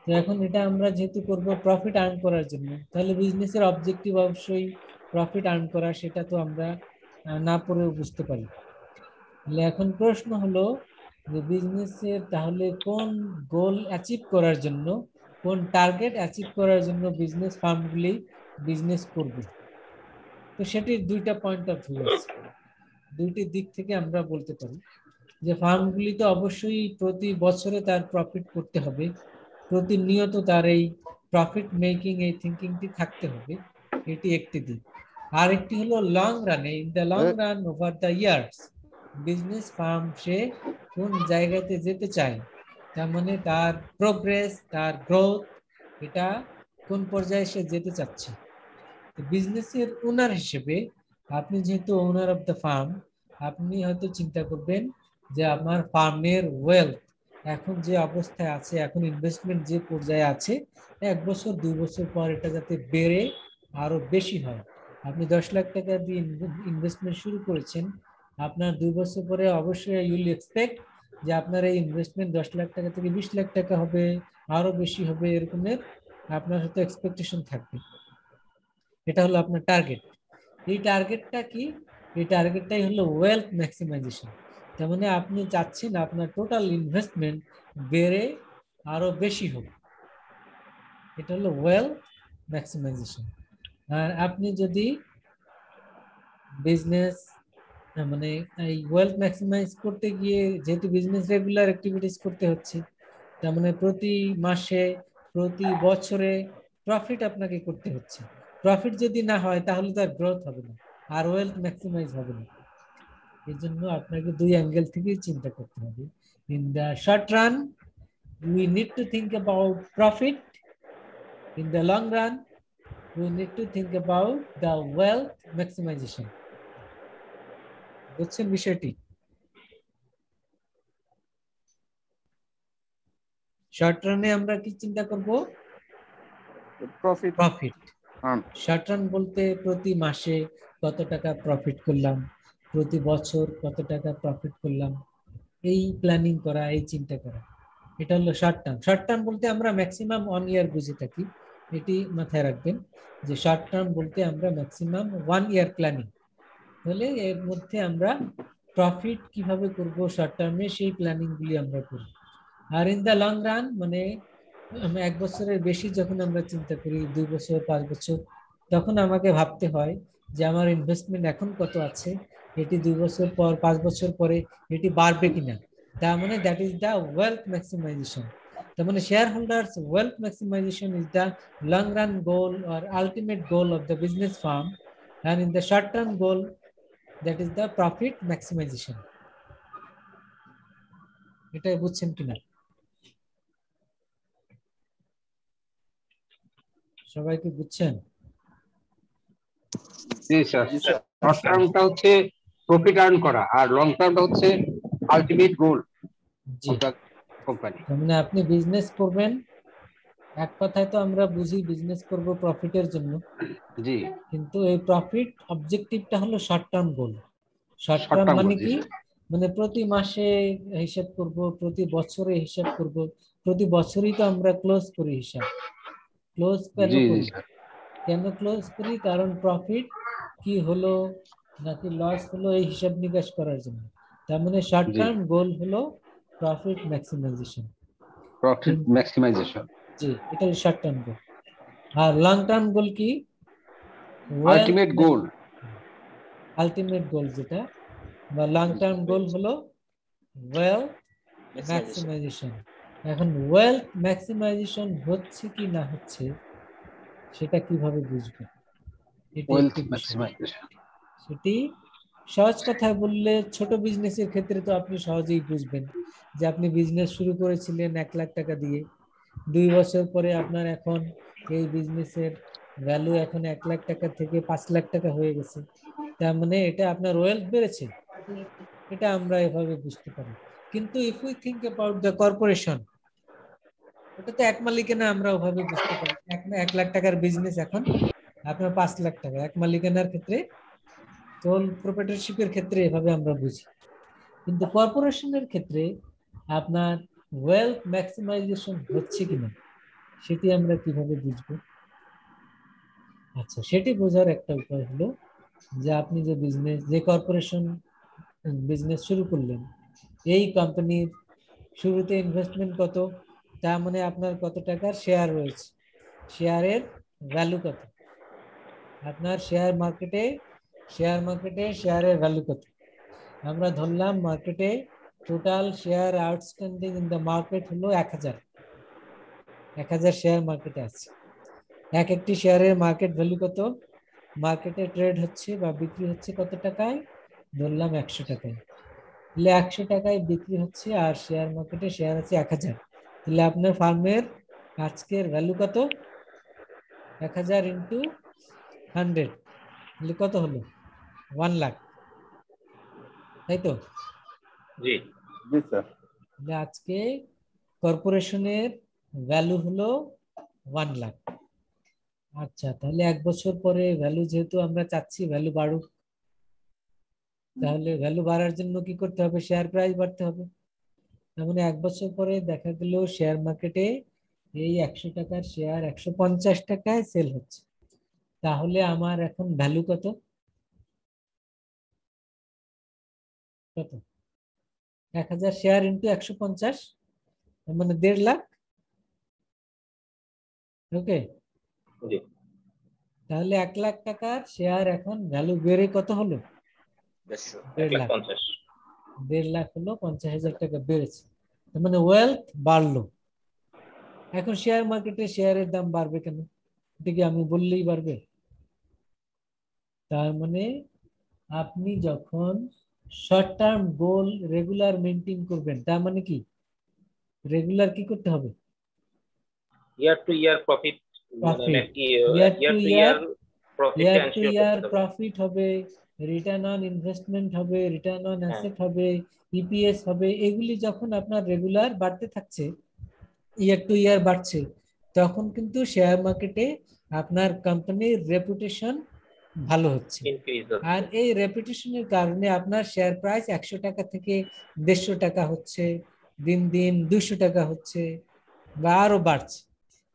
তো এখন এটা আমরা যেহেতু করব প্রফিট আর্ন করার জন্য, তাহলে বিজনেসের অবজেক্টিভ অবশ্যই প্রফিট আর্ন করা, সেটা তো আমরা না পড়েও বুঝতে পারি। তাহলে এখন প্রশ্ন হলো যে বিজনেসের তাহলে কোন গোল অ্যাচিভ করার জন্য, কোন টার্গেট অ্যাচিভ করার জন্য বিজনেস ফার্মগুলি বিজনেস করবে। তো সেটির দুইটা পয়েন্ট অফ ভিউ আছে, দুইটি দিক থেকে আমরা বলতে পারি যে ফার্মগুলি তো অবশ্যই প্রতি বছরে তার প্রফিট করতে হবে, প্রতিনিয়ত তার এই প্রফিট মেকিং এই থিঙ্কিংটি থাকতে হবে, এটি একটি দিক। আর একটি হলো লং রানে, in the long run over the years business firm সে কোন জায়গাতে যেতে চায়, তার মানে তার প্রোগ্রেস, তার গ্রোথ, এটা কোন পর্যায়ে সে যেতে চাচ্ছে। বিজনেসের ওনার হিসেবে আপনি যেহেতু ওনার অফ দ্য ফার্ম, আপনি হয়তো চিন্তা করবেন যে আমার ফার্মের ওয়েলথ এখন যে অবস্থায় আছে, এখন ইনভেস্টমেন্ট যে পর্যায়ে আছে, 1 বছর 2 বছর পর এটা যাতে বেড়ে আরো বেশি হয়। আপনি 10 লাখ টাকা দিয়ে ইনভেস্টমেন্ট শুরু করেছেন, আপনার 2 বছর পরে অবশ্যই ইউ উইল এক্সপেক্ট যে আপনার এই ইনভেস্টমেন্ট 10 লাখ টাকা থেকে 20 লাখ টাকা হবে, আরো বেশি হবে, এরকমের আপনার হয়তো এক্সপেকটেশন থাকবে। এটা হলো আপনার টার্গেট। এই টার্গেটটা কি? এই টার্গেটটাই হলো ওয়েলথ ম্যাক্সিমাইজেশন। তার মানে আপনি চাচ্ছেন আপনার টোটাল ইনভেস্টমেন্ট বেড়ে আরো বেশি হোক, এটা হলো ওয়েলথ ম্যাক্সিমাইজেশন। আর আপনি যদি বিজনেস মানে এই ওয়েলথ ম্যাক্সিমাইজ করতে গিয়ে, যেহেতু বিজনেস রেগুলার অ্যাক্টিভিটিস করতে হচ্ছে, তার মানে প্রতি মাসে প্রতি বছরে প্রফিট আপনাকে করতে হচ্ছে। প্রফিট যদি না হয় তাহলে তার গ্রোথ হবে না, আর ওয়েলথ ম্যাক্সিমাইজ হবে না। এই জন্য আপনাকে দুই অ্যাঙ্গেল থেকে চিন্তা করতে হবে। In the short run we need to think about profit, in the long run we need to think about the wealth maximization. বুঝছেন বিষয়টি? শর্ট রানে আমরা কি চিন্তা করব? প্রফিট। শর্ট রান বলতে প্রতি মাসে কত টাকা প্রফিট করলাম, প্রতি বছর কত টাকা প্রফিট করলাম, এই প্ল্যানিং করা, এই চিন্তা করা, এটা হলো শর্ট টার্ম। শর্ট টার্ম বলতে আমরা ম্যাক্সিমাম 1 ইয়ার বুঝে থাকি, এটি মাথায় রাখবেন যে শর্ট টার্ম বলতে আমরা ম্যাক্সিমাম 1 ইয়ার প্ল্যানিং। তাহলে এর মধ্যে আমরা প্রফিট কিভাবে করব শর্ট টার্মে, সেই প্ল্যানিং গুলি আমরা করি। আর ইন দ্য লং রান মানে 1 বছরের বেশি যখন আমরা চিন্তা করি, 2 বছর 5 বছর, তখন আমাকে ভাবতে হয় যে আমার ইনভেস্টমেন্ট এখন কত আছে, এটি 2 বছর পর 5 বছর পরে এটি বাড়বে কিনা। তার মানে that is the wealth maximisation. তার মানে share holders wealth maximisation is the long run goal or ultimate goal of the business firm, and in the short term goal that is the profit maximization. এটা বুঝছেন কিনা সবাই? কি বুঝছেন? জি sir. Short টার্মটা হচ্ছে profit earn করা, আর long টার্মটা হচ্ছে ultimate goal of the company. মানে আপনি বিজনেস করবেন, এক কথায় তো আমরা বুঝি বিজনেস করব প্রফিটের জন্য, জি, কিন্তু এই প্রফিট অবজেক্টিভটা হলো শর্ট টার্ম গোল। শর্ট টার্ম মানে কি? মানে প্রতি মাসে হিসাব করব, প্রতি বছরে হিসাব করব, প্রতি বছরই তো আমরা ক্লোজ করি হিসাব। ক্লোজ কেন করি? কেন ক্লোজ করি? কারণ প্রফিট কি হলো নাকি লস হলো এই হিসাব নিকাশ করার জন্য। তার মানে শর্ট টার্ম গোল হলো প্রফিট ম্যাক্সিমাইজেশন। প্রফিট ম্যাক্সিমাইজেশন, জি, এটা শর্ট টার্ম গোল। আর লং টার্ম গোল কি? Ultimate goal. আলটিমেট গোল যেটা, বা লং টার্ম গোল হলো ওয়েলথ ম্যাক্সিমাইজেশন। এখন ওয়েলথ ম্যাক্সিমাইজেশন হচ্ছে কি না হচ্ছে সেটা কিভাবে বুঝবে? সেটি সহজ কথায় বললে, ছোট বিজনেসের ক্ষেত্রে তো আপনি সহজেই বুঝবেন যে আপনি বিজনেস শুরু করেছিলেন 1 লাখ টাকা দিয়ে, 2 বছর পরে আপনার এখন এই বিজনেসের ভ্যালু এখন 1 লাখ টাকা থেকে 5 লাখ টাকা হয়ে গেছে, তার মানে এটা আপনার ওয়েলথ বেড়েছে, এটা আমরা এভাবে বুঝতে পারি। কিন্তু if we think about the corporation, ওটা তো এক মালিকানা, আমরা ওভাবে বুঝতে পারি। 1 লাখ টাকার বিজনেস এখন আপনার 5 লাখ টাকা, এক মালিকানার ক্ষেত্রে, সোল প্রোপ্রাইটরশিপের ক্ষেত্রে এভাবে আমরা বুঝি। কিন্তু কর্পোরেশনের ক্ষেত্রে আপনার ওয়েলথ ম্যাক্সিমাইজেশন হচ্ছে কিনা সেটি আমরা কিভাবে বুঝবো? আচ্ছা, সেটি বোঝার একটা উপায় হলো যে আপনি যে বিজনেস, যে কর্পোরেশন বিজনেস শুরু করলেন, এই কোম্পানির শুরুতে ইনভেস্টমেন্ট কত, তার মানে আপনার কত টাকার শেয়ার রয়েছে, শেয়ারের ভ্যালু কত, আপনার শেয়ার মার্কেটে শেয়ারের ভ্যালু কত। আমরা ধরলাম মার্কেটে total share outstanding in the market হলো 1000 শেয়ার মার্কেটে আছে। এক একটি শেয়ারের মার্কেট ভ্যালু কত, মার্কেটে ট্রেড হচ্ছে বা বিক্রি হচ্ছে কত টাকায়, ধরলাম 100 টাকায়। তাহলে 100 টাকায় বিক্রি হচ্ছে আর শেয়ার মার্কেটে শেয়ার আছে 1000, তাহলে আপনার ফার্মের আজকের ভ্যালু কত, 1000 ইন্টু 100, তাহলে কত হলো, 1 লাখ, তাই তো? জি জি স্যার। তাহলে আজকে কর্পোরেশনের ভ্যালু হলো 1 লাখ। আচ্ছা, তাহলে 1 বছর পরে ভ্যালু, যেহেতু আমরা চাচ্ছি ভ্যালু বাড়ুক, তাহলে ভ্যালু বাড়ার জন্য কি করতে হবে, শেয়ার প্রাইস বাড়তে হবে। তার মানে 1 বছর পরে দেখা গেল শেয়ার মার্কেটে এই 100 টাকার শেয়ার 150 টাকায় সেল হচ্ছে, তাহলে আমার এখন ভ্যালু কত, কত, 1000 শেয়ার ইন্টু 150, মানে 1.5 লাখ। ওকে, জি তাহলে 1 লাখ টাকার শেয়ার এখন ভ্যালু বেড়ে কত হলো, 1.5 লাখ। 1.5 লাখ হলো, 50,000 টাকা বেড়েছে, তার মানে ওয়েলথ বাড়লো। এখন শেয়ার মার্কেটে শেয়ারের দাম বাড়বে কেন, এটা কি আমি বললেই বাড়বে? তার মানে আপনি যখন short term goal regular maintain করবেন, তার মানে কি রেগুলার কি করতে হবে, year to year profit, profit, year to year profit year to ensure year করতে হবে। প্রফিট হবে, রিটার্ন অন ইনভেস্টমেন্ট হবে, রিটার্ন অন অ্যাসেট হবে, ইপিএস হবে, এগুলি যখন আপনার রেগুলার বাড়তে থাকছে, ইয়ার টু ইয়ার বাড়ছে, তখন কিন্তু শেয়ার মার্কেটে আপনার কোম্পানির রেপুটেশন ভালো হচ্ছে। ইনক্রিজ আর হচ্ছে। এই রেপুটেশনের কারণে আপনার শেয়ার প্রাইস 100 টাকা থেকে 150 টাকা হচ্ছে, দিন দিন 200 টাকা হচ্ছে, বা আরো বাড়ছে।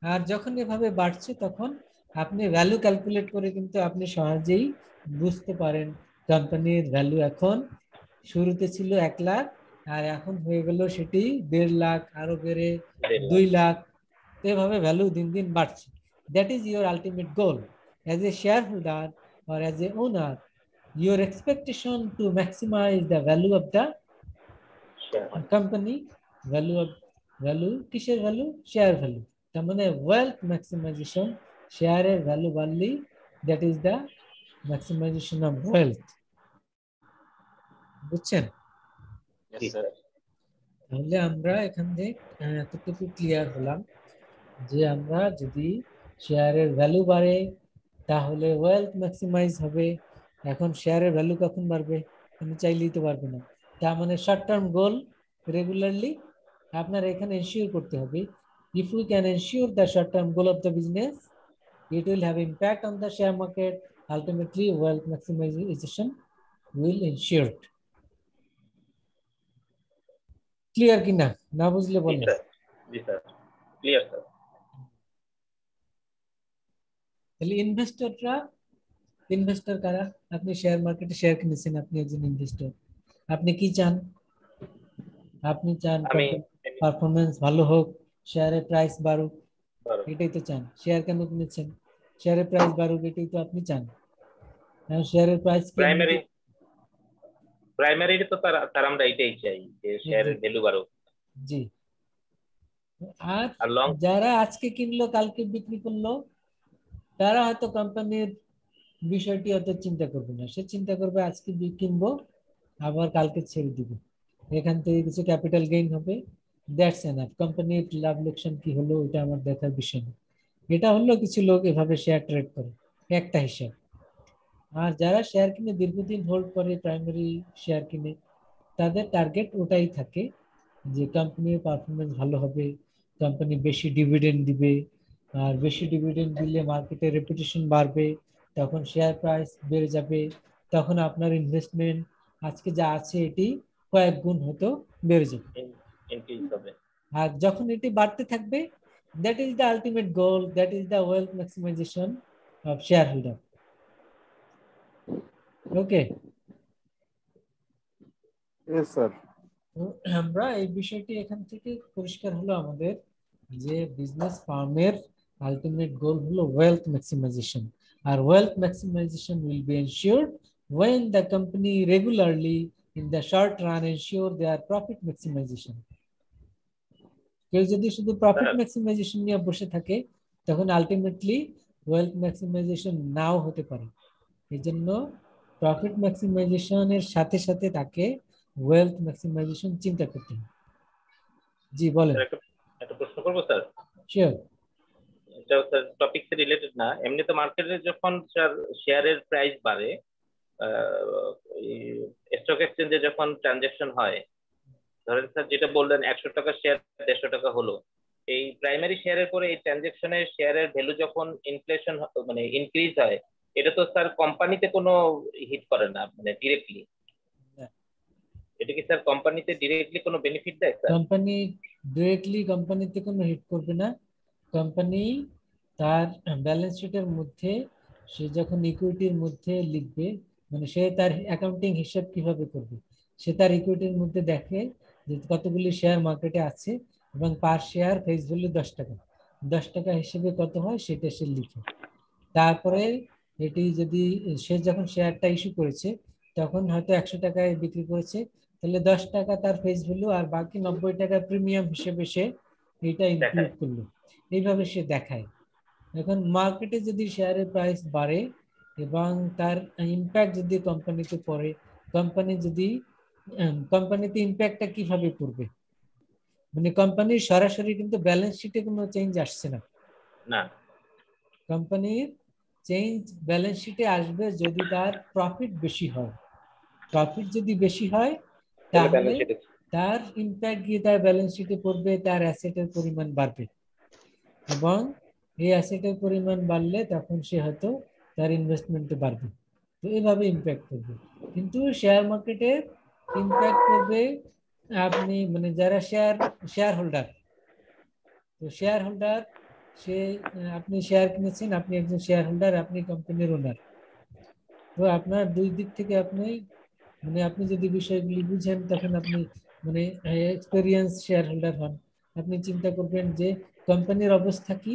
আর যখন এভাবে বাড়ছে তখন আপনি ভ্যালু ক্যালকুলেট করে কিন্তু আপনি সহজেই বুঝতে পারেন কোম্পানির ভ্যালু এখন শুরুতে ছিল 1 লাখ আর এখন হয়ে গেল সেটি 1.5 লাখ, আরো বেড়ে 2 লাখ, তো এভাবে ভ্যালু দিন দিন বাড়ছে। That is your ultimate goal as a share holder or as a owner, your expectation to maximize the value of the company, value কিসের ভ্যালু, শেয়ার ভ্যালু। তার মানে ওয়েলথ ম্যাক্সিমাইজেশন, শেয়ারের ভ্যালু বাড়লি, that is the maximization of wealth. বুঝছেন? তাহলে আমরা এখান থেকে এতটুকু ক্লিয়ার হলাম যে আমরা যদি শেয়ারের ভ্যালু বাড়ে তাহলে ওয়েলথ ম্যাক্সিমাইজ হবে। এখন শেয়ারের ভ্যালু কখন বাড়বে আপনি চাইলেই তো পারবে না, তার মানে শর্ট টার্ম গোল রেগুলারলি আপনার এখানে এনশিওর করতে হবে। If we can ensure the short term goal of the business, it will have impact on the share market, ultimately wealth maximization will ensure. Clear কিনা, না বুঝলে বলেন। জি স্যার, ক্লিয়ার স্যার। তাহলে investor কারা, আপনি শেয়ার মার্কেটে শেয়ার কিনেছেন, আপনি একজন ইনভেস্টর, আপনি কি চান, আপনি চান পারফরমেন্স ভালো হোক, শেয়ারের প্রাইস বাড়ুক, এটাই তো চান। শেয়ার কেন কিনেছেন, শেয়ারের প্রাইস বাড়ুক, এটাই তো আপনি চান। শেয়ারের প্রাইস প্রাইমারি তো তার আমরা এটাই চাই যে শেয়ারের ভ্যালু বাড়ুক। জি, আর যারা আজকে কিনলো কালকে বিক্রি করলো তারা হয়তো কোম্পানির বিষয়টি অত চিন্তা করবে না, সে চিন্তা করবে আজকে কিনবো আবার কালকে ছেড়ে দিব, এখান থেকে কিছু ক্যাপিটাল গেইন হবে, দ্যাটস এনাফ। কোম্পানির লাভ লোকসান কি হলো এটা আমার দেখার বিষয় না। এটা হলো কিছু লোক এভাবে শেয়ার ট্রেড করে, একটা হিসাব। আর যারা শেয়ার কিনে দীর্ঘদিন হোল্ড করে, প্রাইমারি শেয়ার কিনে, তাদের টার্গেট ওটাই থাকে যে কোম্পানির পারফরমেন্স ভালো হবে, কোম্পানি বেশি ডিভিডেন্ড দিবে, আর বেশি ডিভিডেন্ড দিলে মার্কেটে রেপুটেশন বাড়বে, তখন শেয়ার প্রাইস বেড়ে যাবে, তখন আপনার ইনভেস্টমেন্ট আজকে যা আছে এটি কয়েক গুণ হয়তো বেড়ে যাবে। ইনক্রিজ হবে। আর যখন এটি বাড়তে থাকবে, that is the ultimate goal, that is the wealth maximization of shareholder. Okay, Yes, sir. আমরা এই বিষয়টি এখান থেকে পরিষ্কার হলো আমাদের যে বিজনেস ফার্মের আলটিমেট গোল হলো ওয়েলথ ম্যাক্সিমাইজেশন, আর wealth maximization will be ensured when the company regularly in the short run ensure their profit maximization. কেউ যদি শুধু প্রফিট ম্যাক্সিমাইজেশন নিয়ে বসে থাকে, তখন আলটিমেটলি ওয়েলথ ম্যাক্সিমাইজেশন নাও হতে পারে। এই জন্য প্রফিট ম্যাক্সিমাইজেশনের সাথে সাথে তাকে ওয়েলথ ম্যাক্সিমাইজেশন চিন্তা করতে হবে। জি বলেন। একটা প্রশ্ন করবো স্যার? শিওর। এটা স্যার টপিক এর রিলেটেড না, এমনিতে মার্কেটে যখন স্যার শেয়ারের প্রাইস বাড়ে, স্টক এক্সচেঞ্জে যখন ট্রানজাকশন হয়, ধরেন স্যার যেটা বললেন 100 টাকা শেয়ার 150 টাকা হলো, এই প্রাইমারি শেয়ারের পরে এই ট্রানজাকশনের শেয়ারের ভ্যালু যখন ইনফ্লেশন মানে ইনক্রিজ হয়, এটা তো স্যার কোম্পানিতে কোনো হিট করে না মানে ডিরেক্টলি? এটা কি স্যার কোম্পানিতে ডিরেক্টলি কোনো বেনিফিট দেয় স্যার? কোম্পানি ডিরেক্টলি কোম্পানিতে কোনো হিট করবে না। কোম্পানি তার ব্যালেন্স শিটের মধ্যে সে যখন ইকুইটির মধ্যে লিখবে, মানে সে তার অ্যাকাউন্টিং হিসাব কিভাবে করবে, সে তার ইকুইটির মধ্যে দেখে যে কতগুলি শেয়ার মার্কেটে আছে এবং পার শেয়ার ফেস ভ্যালু 10 টাকা, 10 টাকা হিসেবে কত হয় সেটা সে লিখে। তারপরে এটি যদি সে যখন শেয়ারটা ইস্যু করেছে তখন হয়তো 100 টাকায় বিক্রি করেছে, তাহলে 10 টাকা তার ফেস ভ্যালু আর বাকি 90 টাকা প্রিমিয়াম হিসেবে সে এটা ইনক্লুড করলো। এইভাবে সে দেখায়। এখন মার্কেটে যদি শেয়ারের প্রাইস বাড়ে এবং তার ইম্প্যাক্ট যদি কোম্পানিতে পড়ে, কোম্পানিতে ইম্প্যাক্টটা কিভাবে পড়বে, মানে কোম্পানির সরাসরি কিন্তু ব্যালেন্স শিটে কোনো চেঞ্জ আসছে না। না, কোম্পানির চেঞ্জ ব্যালেন্স শিটে আসবে যদি তার প্রফিট বেশি হয়। প্রফিট যদি বেশি হয় তাহলে তার ইম্প্যাক্ট গিয়ে তার ব্যালেন্স শিটে পড়বে, তার অ্যাসেটের পরিমাণ বাড়বে এবং এই অ্যাসেটের পরিমাণ বাড়লে তখন সে হয়তো তার ইনভেস্টমেন্টে বাড়বে। তো এইভাবে ইম্প্যাক্ট করবে। কিন্তু শেয়ার মার্কেটে ইম্প্যাক্ট করবে আপনি মানে যারা শেয়ার হোল্ডার, তো শেয়ার হোল্ডার সে আপনি শেয়ার কিনেছেন, আপনি একজন শেয়ার হোল্ডার, আপনি কোম্পানির ওনার। তো আপনার দুই দিক থেকে আপনি মানে আপনি যদি বিষয়গুলি বুঝেন তখন আপনি মানে এক্সপেরিয়েন্স শেয়ার হোল্ডার হন। আপনি চিন্তা করবেন যে কোম্পানির অবস্থা কি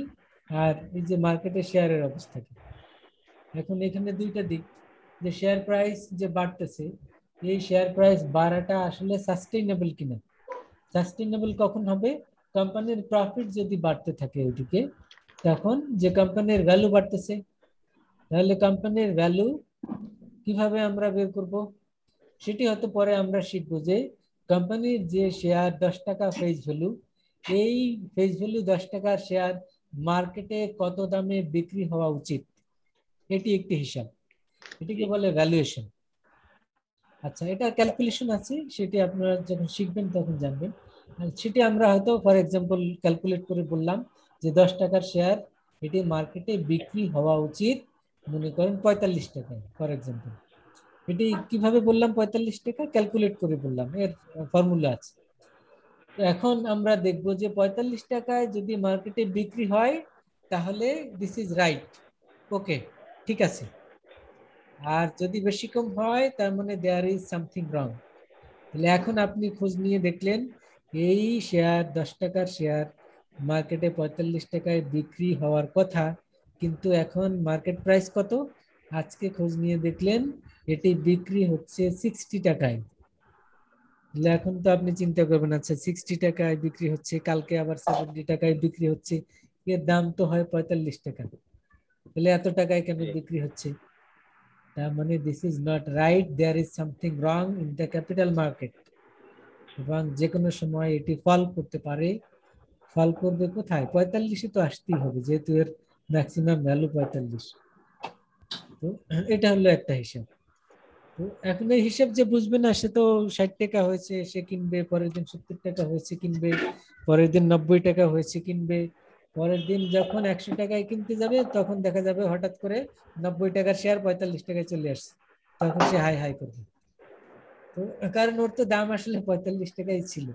আর এই যে মার্কেটে শেয়ারের অবস্থা কি। এখন এখানে দুইটা দিক, যে শেয়ার প্রাইস যে বাড়তেছে, এই শেয়ার প্রাইস বাড়াটা আসলে সাস্টেইনেবল কিনা। সাস্টেইনেবল কখন হবে? কোম্পানির প্রফিট যদি বাড়তে থাকে ওইদিকে, তখন যে কোম্পানির ভ্যালু বাড়তেছে, তাহলে কোম্পানির ভ্যালু কিভাবে আমরা বের করব সেটি হয়তো পরে আমরা শিখবো। যে কোম্পানির যে শেয়ার 10 টাকা ফেস ভ্যালু, এই ফেস ভ্যালু 10 টাকার শেয়ার মার্কেটে কত দামে বিক্রি হওয়া উচিত, এটি একটি হিসাব, এটিকে বলে ভ্যালুয়েশন। আচ্ছা, এটা ক্যালকুলেশন আছে, সেটি আপনারা যখন শিখবেন তখন জানবেন। সেটি আমরা হয়তো ফর এক্সাম্পল ক্যালকুলেট করে বললাম যে 10 টাকার শেয়ার এটি মার্কেটে বিক্রি হওয়া উচিত মনে করেন 45 টাকায় ফর এক্সাম্পল। এটি কিভাবে বললাম 45 টাকা? ক্যালকুলেট করে বললাম, এর ফর্মুলা আছে। তো এখন আমরা দেখব যে 45 টাকায় যদি মার্কেটে বিক্রি হয় তাহলে দিস ইজ রাইট, ওকে, ঠিক আছে। আর যদি বেশি কম হয় তার মানে দেয়ার ইজ সামথিং রং। তাহলে এখন আপনি খোঁজ নিয়ে দেখলেন এই শেয়ার 10 টাকার শেয়ার মার্কেটে 45 টাকায় বিক্রি হওয়ার কথা, কিন্তু এখন মার্কেট প্রাইস কত? আজকে খোঁজ নিয়ে দেখলেন এটি বিক্রি হচ্ছে 60 টাকায়। তাহলে এখন তো আপনি চিন্তা করবেন, আচ্ছা 60 টাকায় বিক্রি হচ্ছে, কালকে আবার 70 টাকায় বিক্রি হচ্ছে, এর দাম তো হয় 45 টাকা, তাহলে এত টাকায় কেন বিক্রি হচ্ছে? তার মানে this is not right, there is something wrong in the capital market. এবং যে কোনো সময় এটি ফল করতে পারে, ফল করবে কোথায়? 45-এ তো আসতেই হবে, যেহেতু এর ম্যাক্সিমাম ভ্যালু 45। তো এটা হলো একটা হিসাব। তো এখন এই হিসাব যে বুঝবে না, সে তো 60 টাকা হয়েছে সে কিনবে, পরের দিন 70 টাকা হয়েছে কিনবে, পরের দিন 90 টাকা হয়েছে কিনবে, পরের দিন যখন 100 টাকায় কিনতে যাবে তখন দেখা যাবে হঠাৎ করে 90 টাকার শেয়ার 45 টাকায় চলে আসছে, তখন সে হাই হাই করবে। তো কারণ ওর তো দাম আসলে 45 টাকাই ছিল,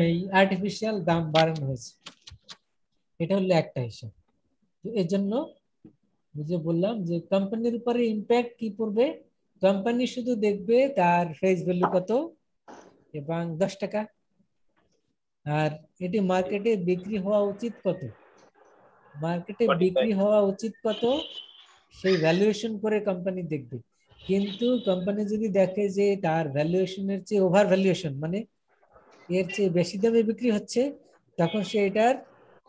এই আর্টিফিশিয়াল দাম বাড়ানো হয়েছে। এটা হলো একটা হিসাব। তো এর জন্য যে বললাম যে কোম্পানির উপরে ইম্প্যাক্ট কি পড়বে, কোম্পানি শুধু দেখবে তার ফেস ভ্যালু কত এবং 10 টাকা, আর এটি মার্কেটে বিক্রি হওয়া উচিত কত, মার্কেটে বিক্রি হওয়া উচিত কত সেই ভ্যালুয়েশন করে কোম্পানি দেখবে। কিন্তু কোম্পানি যদি দেখে যে তার ভ্যালুয়েশনের চেয়ে ওভার ভ্যালুয়েশন, মানে এর চেয়ে বেশি দামে বিক্রি হচ্ছে, তখন সে এটার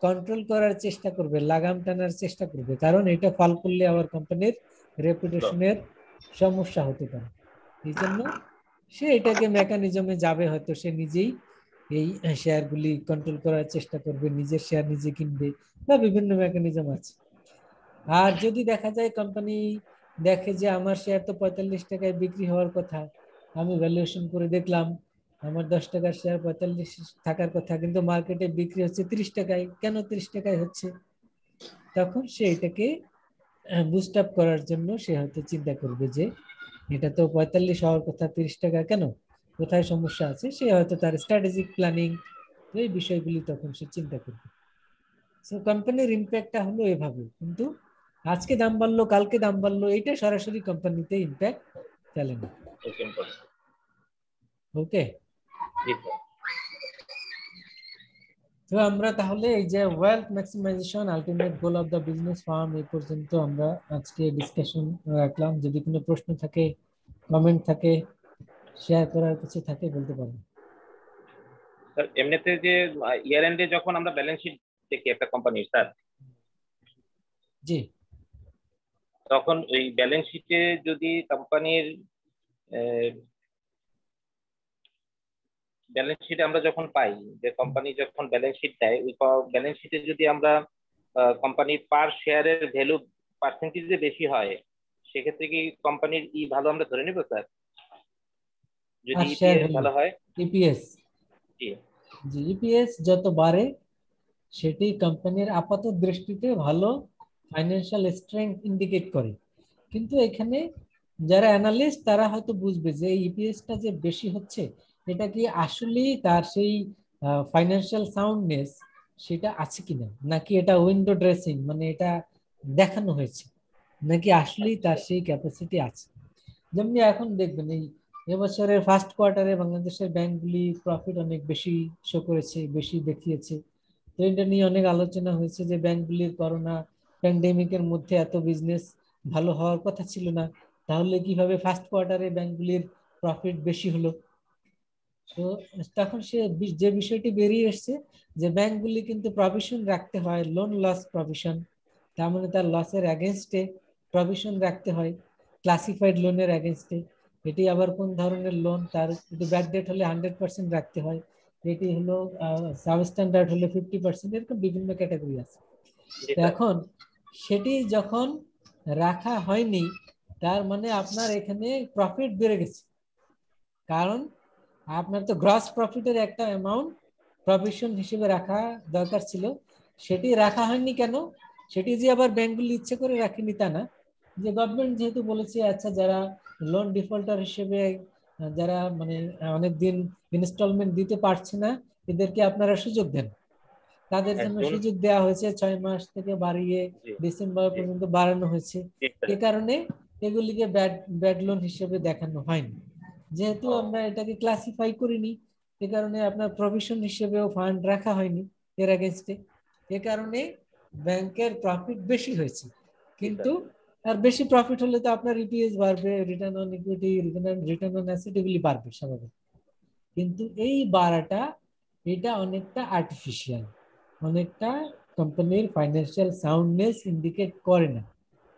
কন্ট্রোল করার চেষ্টা করবে, লাগাম টানার চেষ্টা করবে, কারণ এটা ফল করলে আবার কোম্পানির রেপুটেশনের সমস্যা হতে পারে। এই জন্য সে এটাকে মেকানিজমে যাবে, হয়তো সে নিজেই এই শেয়ারগুলি কন্ট্রোল করার চেষ্টা করবে, নিজের শেয়ার নিজে কিনবে, বা বিভিন্ন মেকানিজম আছে। আর যদি দেখা যায় কোম্পানি দেখে যে আমার শেয়ার তো 45 টাকায় বিক্রি হওয়ার কথা, আমি ভ্যালুয়েশন করে দেখলাম আমার 10 টাকার শেয়ার 45 থাকার কথা, কিন্তু মার্কেটে বিক্রি হচ্ছে 30 টাকায়, কেন 30 টাকায় হচ্ছে? তখন সে এটাকে বুস্ট আপ করার জন্য সে হয়তো চিন্তা করবে যে এটা তো 45 হওয়ার কথা, 30 টাকা কেন, কোথায় সমস্যা আছে, সে হয়তো তার স্ট্র্যাটেজিক প্ল্যানিং, এই বিষয়গুলি তখন সে চিন্তা করবে। সো কোম্পানির ইম্প্যাক্টটা হলো এভাবে। কিন্তু আজকে দাম বাড়লো কালকে দাম বাড়লো, এটা সরাসরি কোম্পানিতে ইম্প্যাক্ট ফেলে না। ওকে, তো আমরা তাহলে এই যে wealth maximisation ultimate goal of the business farm, এই পর্যন্ত আমরা আজকে ডিসকাশন রাখলাম। যদি কোনো প্রশ্ন থাকে, কমেন্ট থাকে, শেয়ার করার কিছু থাকে বলতে পারেন। স্যার এমনিতে যে ইয়ার এন্ডে যখন আমরা ব্যালেন্স শিট দেখি একটা কোম্পানির স্যার, জি, তখন ওই ব্যালেন্স শিটে যদি কোম্পানির ব্যালেন্স শিট আমরা যখন পাই, যে কোম্পানি যখন ব্যালেন্স শিট দেয়, ওই ব্যালেন্স শিটে যদি আমরা কোম্পানির পার শেয়ারের ভ্যালু পার্সেন্টেজে বেশি হয়, সেক্ষেত্রে কি কোম্পানির ভালো আমরা ধরে নিব স্যার, যদি ইপিএস ভালো হয়? ইপিএস, জি, ইপিএস যত বাড়ে সেটি কোম্পানির আপাত দৃষ্টিতে ভালো ফাইন্যান্সিয়াল স্ট্রেংথ ইন্ডিকেট করে। কিন্তু এখানে যারা অ্যানালিস্ট তারা হয়তো বুঝবে যে ইপিএসটা যে বেশি হচ্ছে, এটা কি আসলেই তার সেই ফাইন্যান্সিয়াল সাউন্ডনেস সেটা আছে কিনা, নাকি এটা উইন্ডো ড্রেসিং, মানে এটা দেখানো হয়েছে, নাকি আসলেই তার সেই ক্যাপাসিটি আছে। যেমনি এখন দেখবেন এই এবছরের ফার্স্ট কোয়ার্টারে বাংলাদেশের ব্যাংকগুলি প্রফিট অনেক বেশি শো করেছে, বেশি দেখিয়েছে। তো এটা নিয়ে অনেক আলোচনা হয়েছে যে ব্যাংকগুলির করোনা প্যান্ডেমিকের মধ্যে এত বিজনেস ভালো হওয়ার কথা ছিল না, তাহলে কিভাবে ফার্স্ট কোয়ার্টারে ব্যাংকগুলির প্রফিট বেশি হলো। তো তখন সে যে বিষয়টি বেরিয়ে এসছে যে ব্যাংকগুলি কিন্তু প্রভিশন রাখতে হয়, লোন লস প্রভিশন, তার মানে তার লসের অ্যাগেনস্টে প্রভিশন রাখতে হয়, ক্লাসিফাইড লোনের অ্যাগেনস্টে। এটি আবার কোন ধরনের লোন, তার যদি ব্যাড ডেট হলে 100% রাখতে হয়, এটি হলো সাবস্ট্যান্ডার্ড হলে 50%, এরকম বিভিন্ন ক্যাটাগরি আছে। এখন সেটি যখন রাখা হয়নি, তার মানে আপনার এখানে প্রফিট বেড়ে গেছে, কারণ আপনার তো গ্রস প্রফিটের একটা অ্যামাউন্ট প্রভিশন হিসেবে রাখা দরকার ছিল, সেটি রাখা হয়নি। কেন? সেটি যে আবার ব্যাংকগুলি ইচ্ছে করে রাখেনি তা না, যে গভর্নমেন্ট যেহেতু বলেছে আচ্ছা যারা লোন ডিফল্টার হিসেবে যারা মানে অনেকদিন ইনস্টলমেন্ট দিতে পারছে না, এদেরকে আপনারা সুযোগ দেন, তাদের জন্য সুযোগ দেওয়া হয়েছে 6 মাস থেকে বাড়িয়ে ডিসেম্বর পর্যন্ত বাড়ানো হয়েছে। এ কারণে এগুলিকে ব্যাড লোন হিসেবে দেখানো হয়নি, যেহেতু আমরা এটাকে ক্লাসিফাই করিনি, এ কারণে আপনার প্রভিশন হিসেবেও ফান্ড রাখা হয়নি এর এগেইনস্টে। এ কারণে ব্যাংকের প্রফিট বেশি হয়েছে। কিন্তু আর বেশি প্রফিট হলে তো আপনার ইপিএস বাড়বে, return on equity, return on asset এগুলি বাড়বে স্বাভাবিক। কিন্তু এই বাড়াটা এটা অনেকটা আর্টিফিশিয়াল, অনেকটা কোম্পানির ফাইন্যান্সিয়াল সাউন্ডনেস ইন্ডিকেট করে না।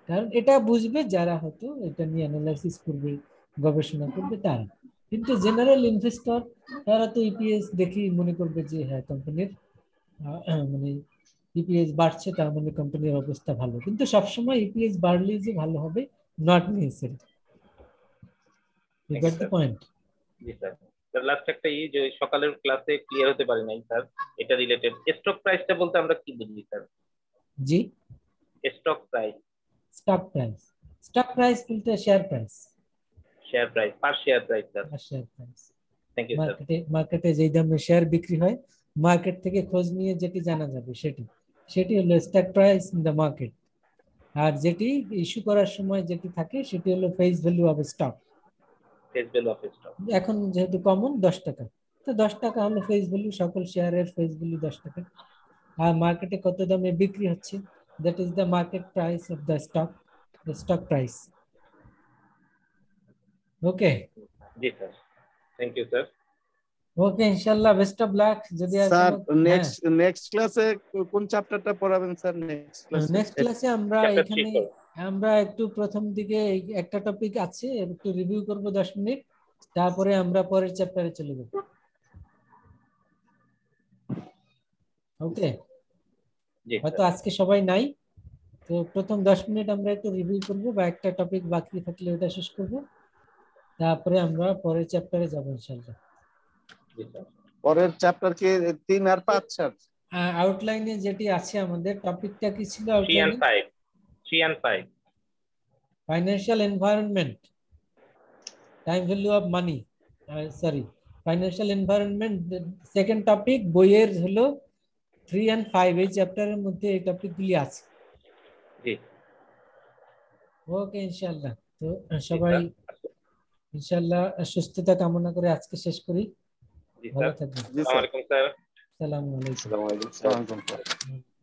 কারণ এটা বুঝবে যারা হয়তো এটা নিয়ে অ্যানালাইসিস করবে, গবেষণা করবে তারা। কিন্তু জেনারেল ইনভেস্টর তারা তো ইপিএস দেখেই মনে করবে যে হ্যাঁ কোম্পানির মানে ইপিএস বাড়ছে তার মানে কোম্পানির অবস্থা ভালো, কিন্তু সবসময় ইপিএস বাড়লেই যে ভালো হবে not necessary. You got the point? জি স্যার। স্যার লাস্ট একটা যে সকালের ক্লাসে ক্লিয়ার হতে পারি নাই স্যার, এটা রিলেটেড স্টক প্রাইসটা বলতে আমরা কি বুঝি স্যার? জি, stock price. Stock price, stock price বলতে share price, share price, per share price sir. Share price. Thank you sir. মার্কেটে যেই দামে শেয়ার বিক্রি হয়, মার্কেট থেকে খোঁজ নিয়ে যেটি জানা যাবে সেটি হলো stock price in the market. আর যেটি ইস্যু করার সময় যেটি থাকে সেটি হলো face value of stock. Face value of stock এখন যেহেতু কমন 10 টাকা, তো 10 টাকা হলো ফেস ভ্যালু, সকল শেয়ারের ফেস ভ্যালু 10 টাকা। আর মার্কেটে কত দামে বিক্রি হচ্ছে, that is the market price of the stock, the stock price. Okay, জি sir, thank you sir. Okay, ইনশাআল্লাহ বেস্ট অফ লাক। যদি স্যার নেক্সট ক্লাসে কোন চ্যাপ্টারটা পড়াবেন স্যার? নেক্সট ক্লাসে আমরা একটু প্রথম দিকে একটা টপিক আছে একটু রিভিউ করব 10 মিনিট, তারপরে আমরা পরের চ্যাপ্টারে চলে যাব। ওকে, হয়তো আজকে সবাই নাই, তো প্রথম 10 মিনিট আমরা একটু রিভিউ করব বা একটা টপিক বাকি থাকলে ওটা শেষ করব, তারপরে আমরা পরের চ্যাপ্টারে যাব ইনশাআল্লাহ। পরের চ্যাপ্টার কি 3 আর 5 স্যার? আউটলাইনে যেটি আছে আমাদের টপিকটা কি ছিল? 3 and 5 financial environment, time value of money, sorry financial environment second topic, বইয়ের হলো 3 and 5 এই চ্যাপ্টারের মধ্যে এই টপিকগুলি আছে। জি, ওকে ইনশাআল্লাহ। তো সবাই ইনশাআল্লাহ সুস্থতা কামনা করে আজকে শেষ করি। ভালো থাকবেন। আসসালামু আলাইকুম স্যার। আসসালামু আলাইকুম। আসসালামু আলাইকুম।